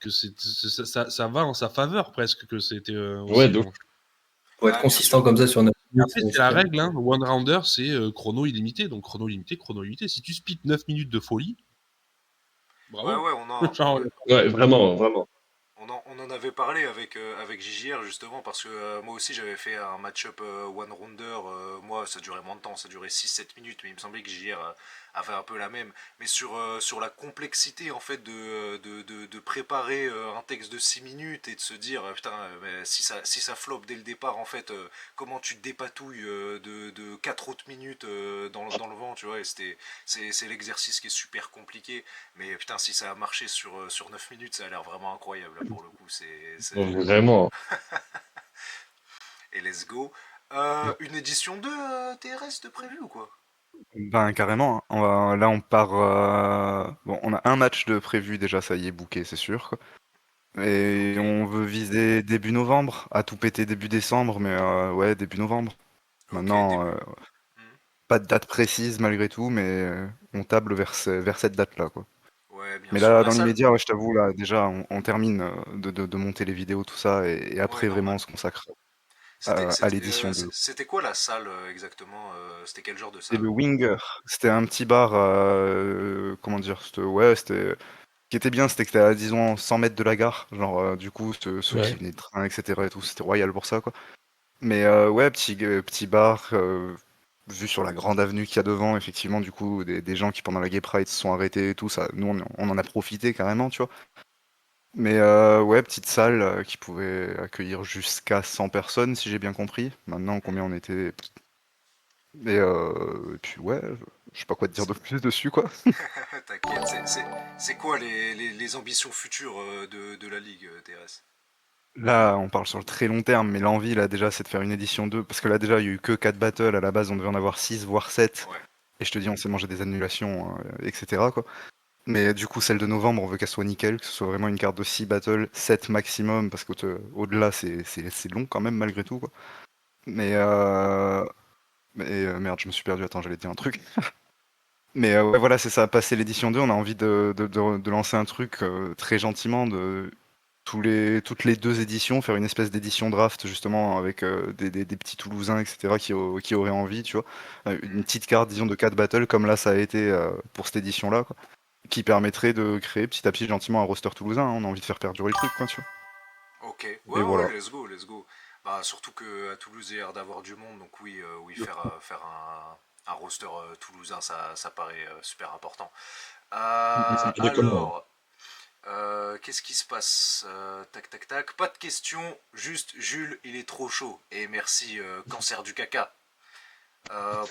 ça va en sa faveur presque, que c'était Ouais, aussi donc. long. Faut être Ouais, bien consistant sûr. comme ça sur 9 Mais minutes, après, c'est c'est la super. règle, hein. One rounder, c'est chrono illimité. Donc chrono limité, chrono limité. Si tu spits 9 minutes de folie, Ouais, bravo. ouais, Genre, Ouais, vraiment, vraiment. On en avait parlé avec JJR justement parce que moi aussi j'avais fait un match-up one rounder. Moi ça durait moins de temps, ça durait 6-7 minutes, mais il me semblait que JJR avait un peu la même. Mais sur la complexité en fait de préparer un texte de 6 minutes et de se dire putain, mais si ça flop dès le départ en fait, comment tu te dépatouilles de 4 autres minutes dans le vent, tu vois. Et c'est l'exercice qui est super compliqué. Mais putain, si ça a marché sur 9 minutes, ça a l'air vraiment incroyable là, pour le coup. Vraiment. Et let's go. Une édition 2 TRS de prévu ou quoi? Ben carrément, hein. Là on part. Bon, on a un match de prévu déjà, ça y est, booké, c'est sûr, quoi. Et Ok, on veut viser début novembre, à tout péter début décembre, mais ouais, début novembre. ok, Maintenant, début. Hmm. pas de date précise malgré tout, mais on table vers cette date-là, quoi. Ouais, Ouais, bien Mais sûr. là, La dans salle? l'immédiat, ouais, je t'avoue, là, déjà, on termine de monter les vidéos, tout ça, et Ouais, après, vraiment, normal. on se consacre C'était, à c'était, l'édition euh, 2. c'était quoi la salle exactement? C'était quel genre de C'est salle? le Winger. C'était un petit bar, comment dire, ouais, c'était. Ce qui était bien, c'était que c'était à, disons, 100 mètres de la gare. Genre, du coup, ceux qui Ouais. venaient de train, etc. et tout, c'était royal pour ça, quoi. Mais ouais, petit bar, vu sur la grande avenue qu'il y a devant, effectivement, du coup, des gens qui pendant la Gay Pride se sont arrêtés et tout, ça, nous, on en a profité carrément, tu vois. Mais ouais, petite salle qui pouvait accueillir jusqu'à 100 personnes, si j'ai bien compris. Maintenant, combien on était. Et puis ouais, je sais pas quoi te dire de plus dessus, quoi. T'inquiète, c'est quoi les ambitions futures de la Ligue, TRS? Là, on parle sur le très long terme, mais l'envie, là, déjà, c'est de faire une édition 2. Parce que là, déjà, il y a eu que 4 battles. À la base, on devait en avoir 6, voire 7. Ouais. Et je te dis, on s'est mangé des annulations, etc., quoi. Mais du coup, celle de novembre, on veut qu'elle soit nickel, que ce soit vraiment une carte de 6 battles, 7 maximum, parce qu'au-delà, c'est long quand même, malgré tout, quoi. Mais, merde, je me suis perdu, attends, j'allais te dire un truc. Mais ouais, voilà, c'est ça, passer l'édition 2, on a envie de lancer un truc très gentiment, toutes les 2 éditions, faire une espèce d'édition draft, justement, avec des petits Toulousains, etc., qui auraient envie, tu vois. Une petite carte, disons, de 4 battles, comme là, ça a été pour cette édition-là, quoi, qui permettrait de créer petit à petit, gentiment, un roster toulousain, hein. On a envie de faire perdurer le truc, quoi, tu vois. Ok, ouais, Et ouais, voilà. let's go, let's go. Bah, surtout que à Toulouse, il y a l'air d'avoir du monde, donc oui, oui, faire un roster toulousain, ça paraît super important. Ça me déconne, moi. Alors, qu'est-ce qui se passe? Tac, tac, tac. Pas de questions, juste Jules, il est trop chaud. Et merci, Cancer du caca.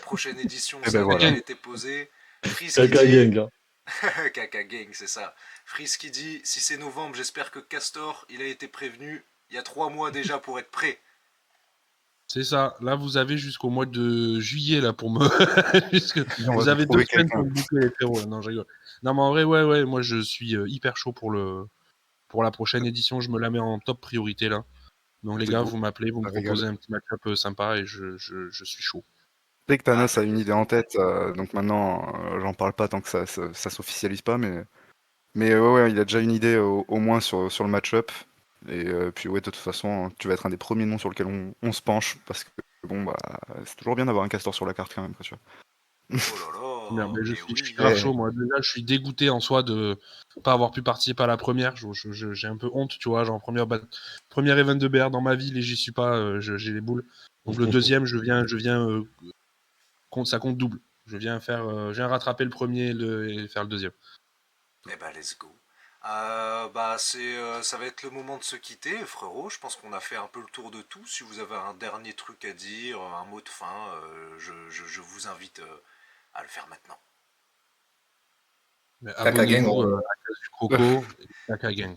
Prochaine édition, Et ça ben a voilà. déjà été posé. Freeze qui Caca dit. gang, hein. Caca Gang, c'est ça. Freeze qui dit si c'est novembre, j'espère que Castor, il a été prévenu il y a 3 mois déjà pour être prêt. C'est ça. Là, vous avez jusqu'au mois de juillet là pour me. On va Vous te avez 2 trouver semaines quelqu'un. pour me boucler les frérots. Là. Non, je rigole. Non, mais en vrai, ouais, moi je suis hyper chaud pour la prochaine édition. Je me la mets en top priorité là. Donc les C'est gars, beau, vous m'appelez, vous me ça régale. proposez un petit match-up sympa et je suis chaud. Dès que Ah Thanos a ben, une idée en tête, donc maintenant, j'en parle pas tant que ça s'officialise pas, mais ouais, ouais, il a déjà une idée au moins sur le match-up. Et puis ouais, de toute façon, tu vas être un des premiers noms sur lequel on se penche, parce que bon, bah, c'est toujours bien d'avoir un castor sur la carte quand même, quoi, tu vois. oh là Merde, là, mais mais je suis oui. grave Eh, chaud, moi. Déjà, je suis dégoûté en soi de pas avoir pu participer à la première. J'ai un peu honte, tu vois. Genre, première event de BR dans ma vie, et j'y suis pas, j'ai les boules. Donc, le deuxième, ça compte double. Je viens rattraper le premier et faire le deuxième. Eh ben, let's go. Bah, ça va être le moment de se quitter, frérot. Je pense qu'on a fait un peu le tour de tout. Si vous avez un dernier truc à dire, un mot de fin, je vous invite à le faire maintenant. Mais Caca Gang, abonnez-vous à la case du Croco et Kaka Gang.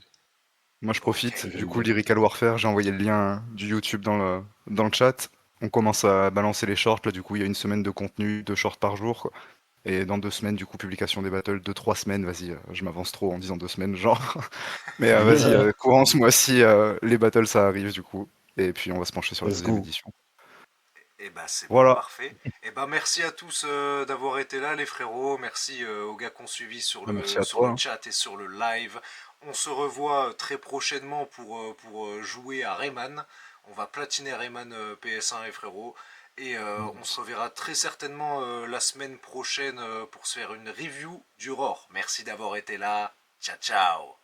moi je Ok. profite, du coup, Lyrical Warfare, j'ai envoyé le lien du YouTube dans le chat. On commence à balancer les shorts, là, du coup, il y a une semaine de contenu, 2 shorts par jour, quoi. Et dans 2 semaines, du coup, publication des battles, 2, 3 semaines, vas-y, je m'avance trop en disant 2 semaines, genre. Mais vas-y, courant ce mois-ci, les battles ça arrive du coup. Et puis on va se pencher sur la Let's deuxième go. édition. Eh ben c'est bon, Voilà. parfait. Eh ben merci à tous d'avoir été là les frérots. Merci aux gars qu'on suivi sur Bah, merci le, à sur toi, le hein. chat et sur le live. On se revoit très prochainement pour jouer à Rayman. On va platiner Rayman PS1 et frérots. Et on se reverra très certainement la semaine prochaine pour se faire une review du Roar. Merci d'avoir été là. Ciao ciao.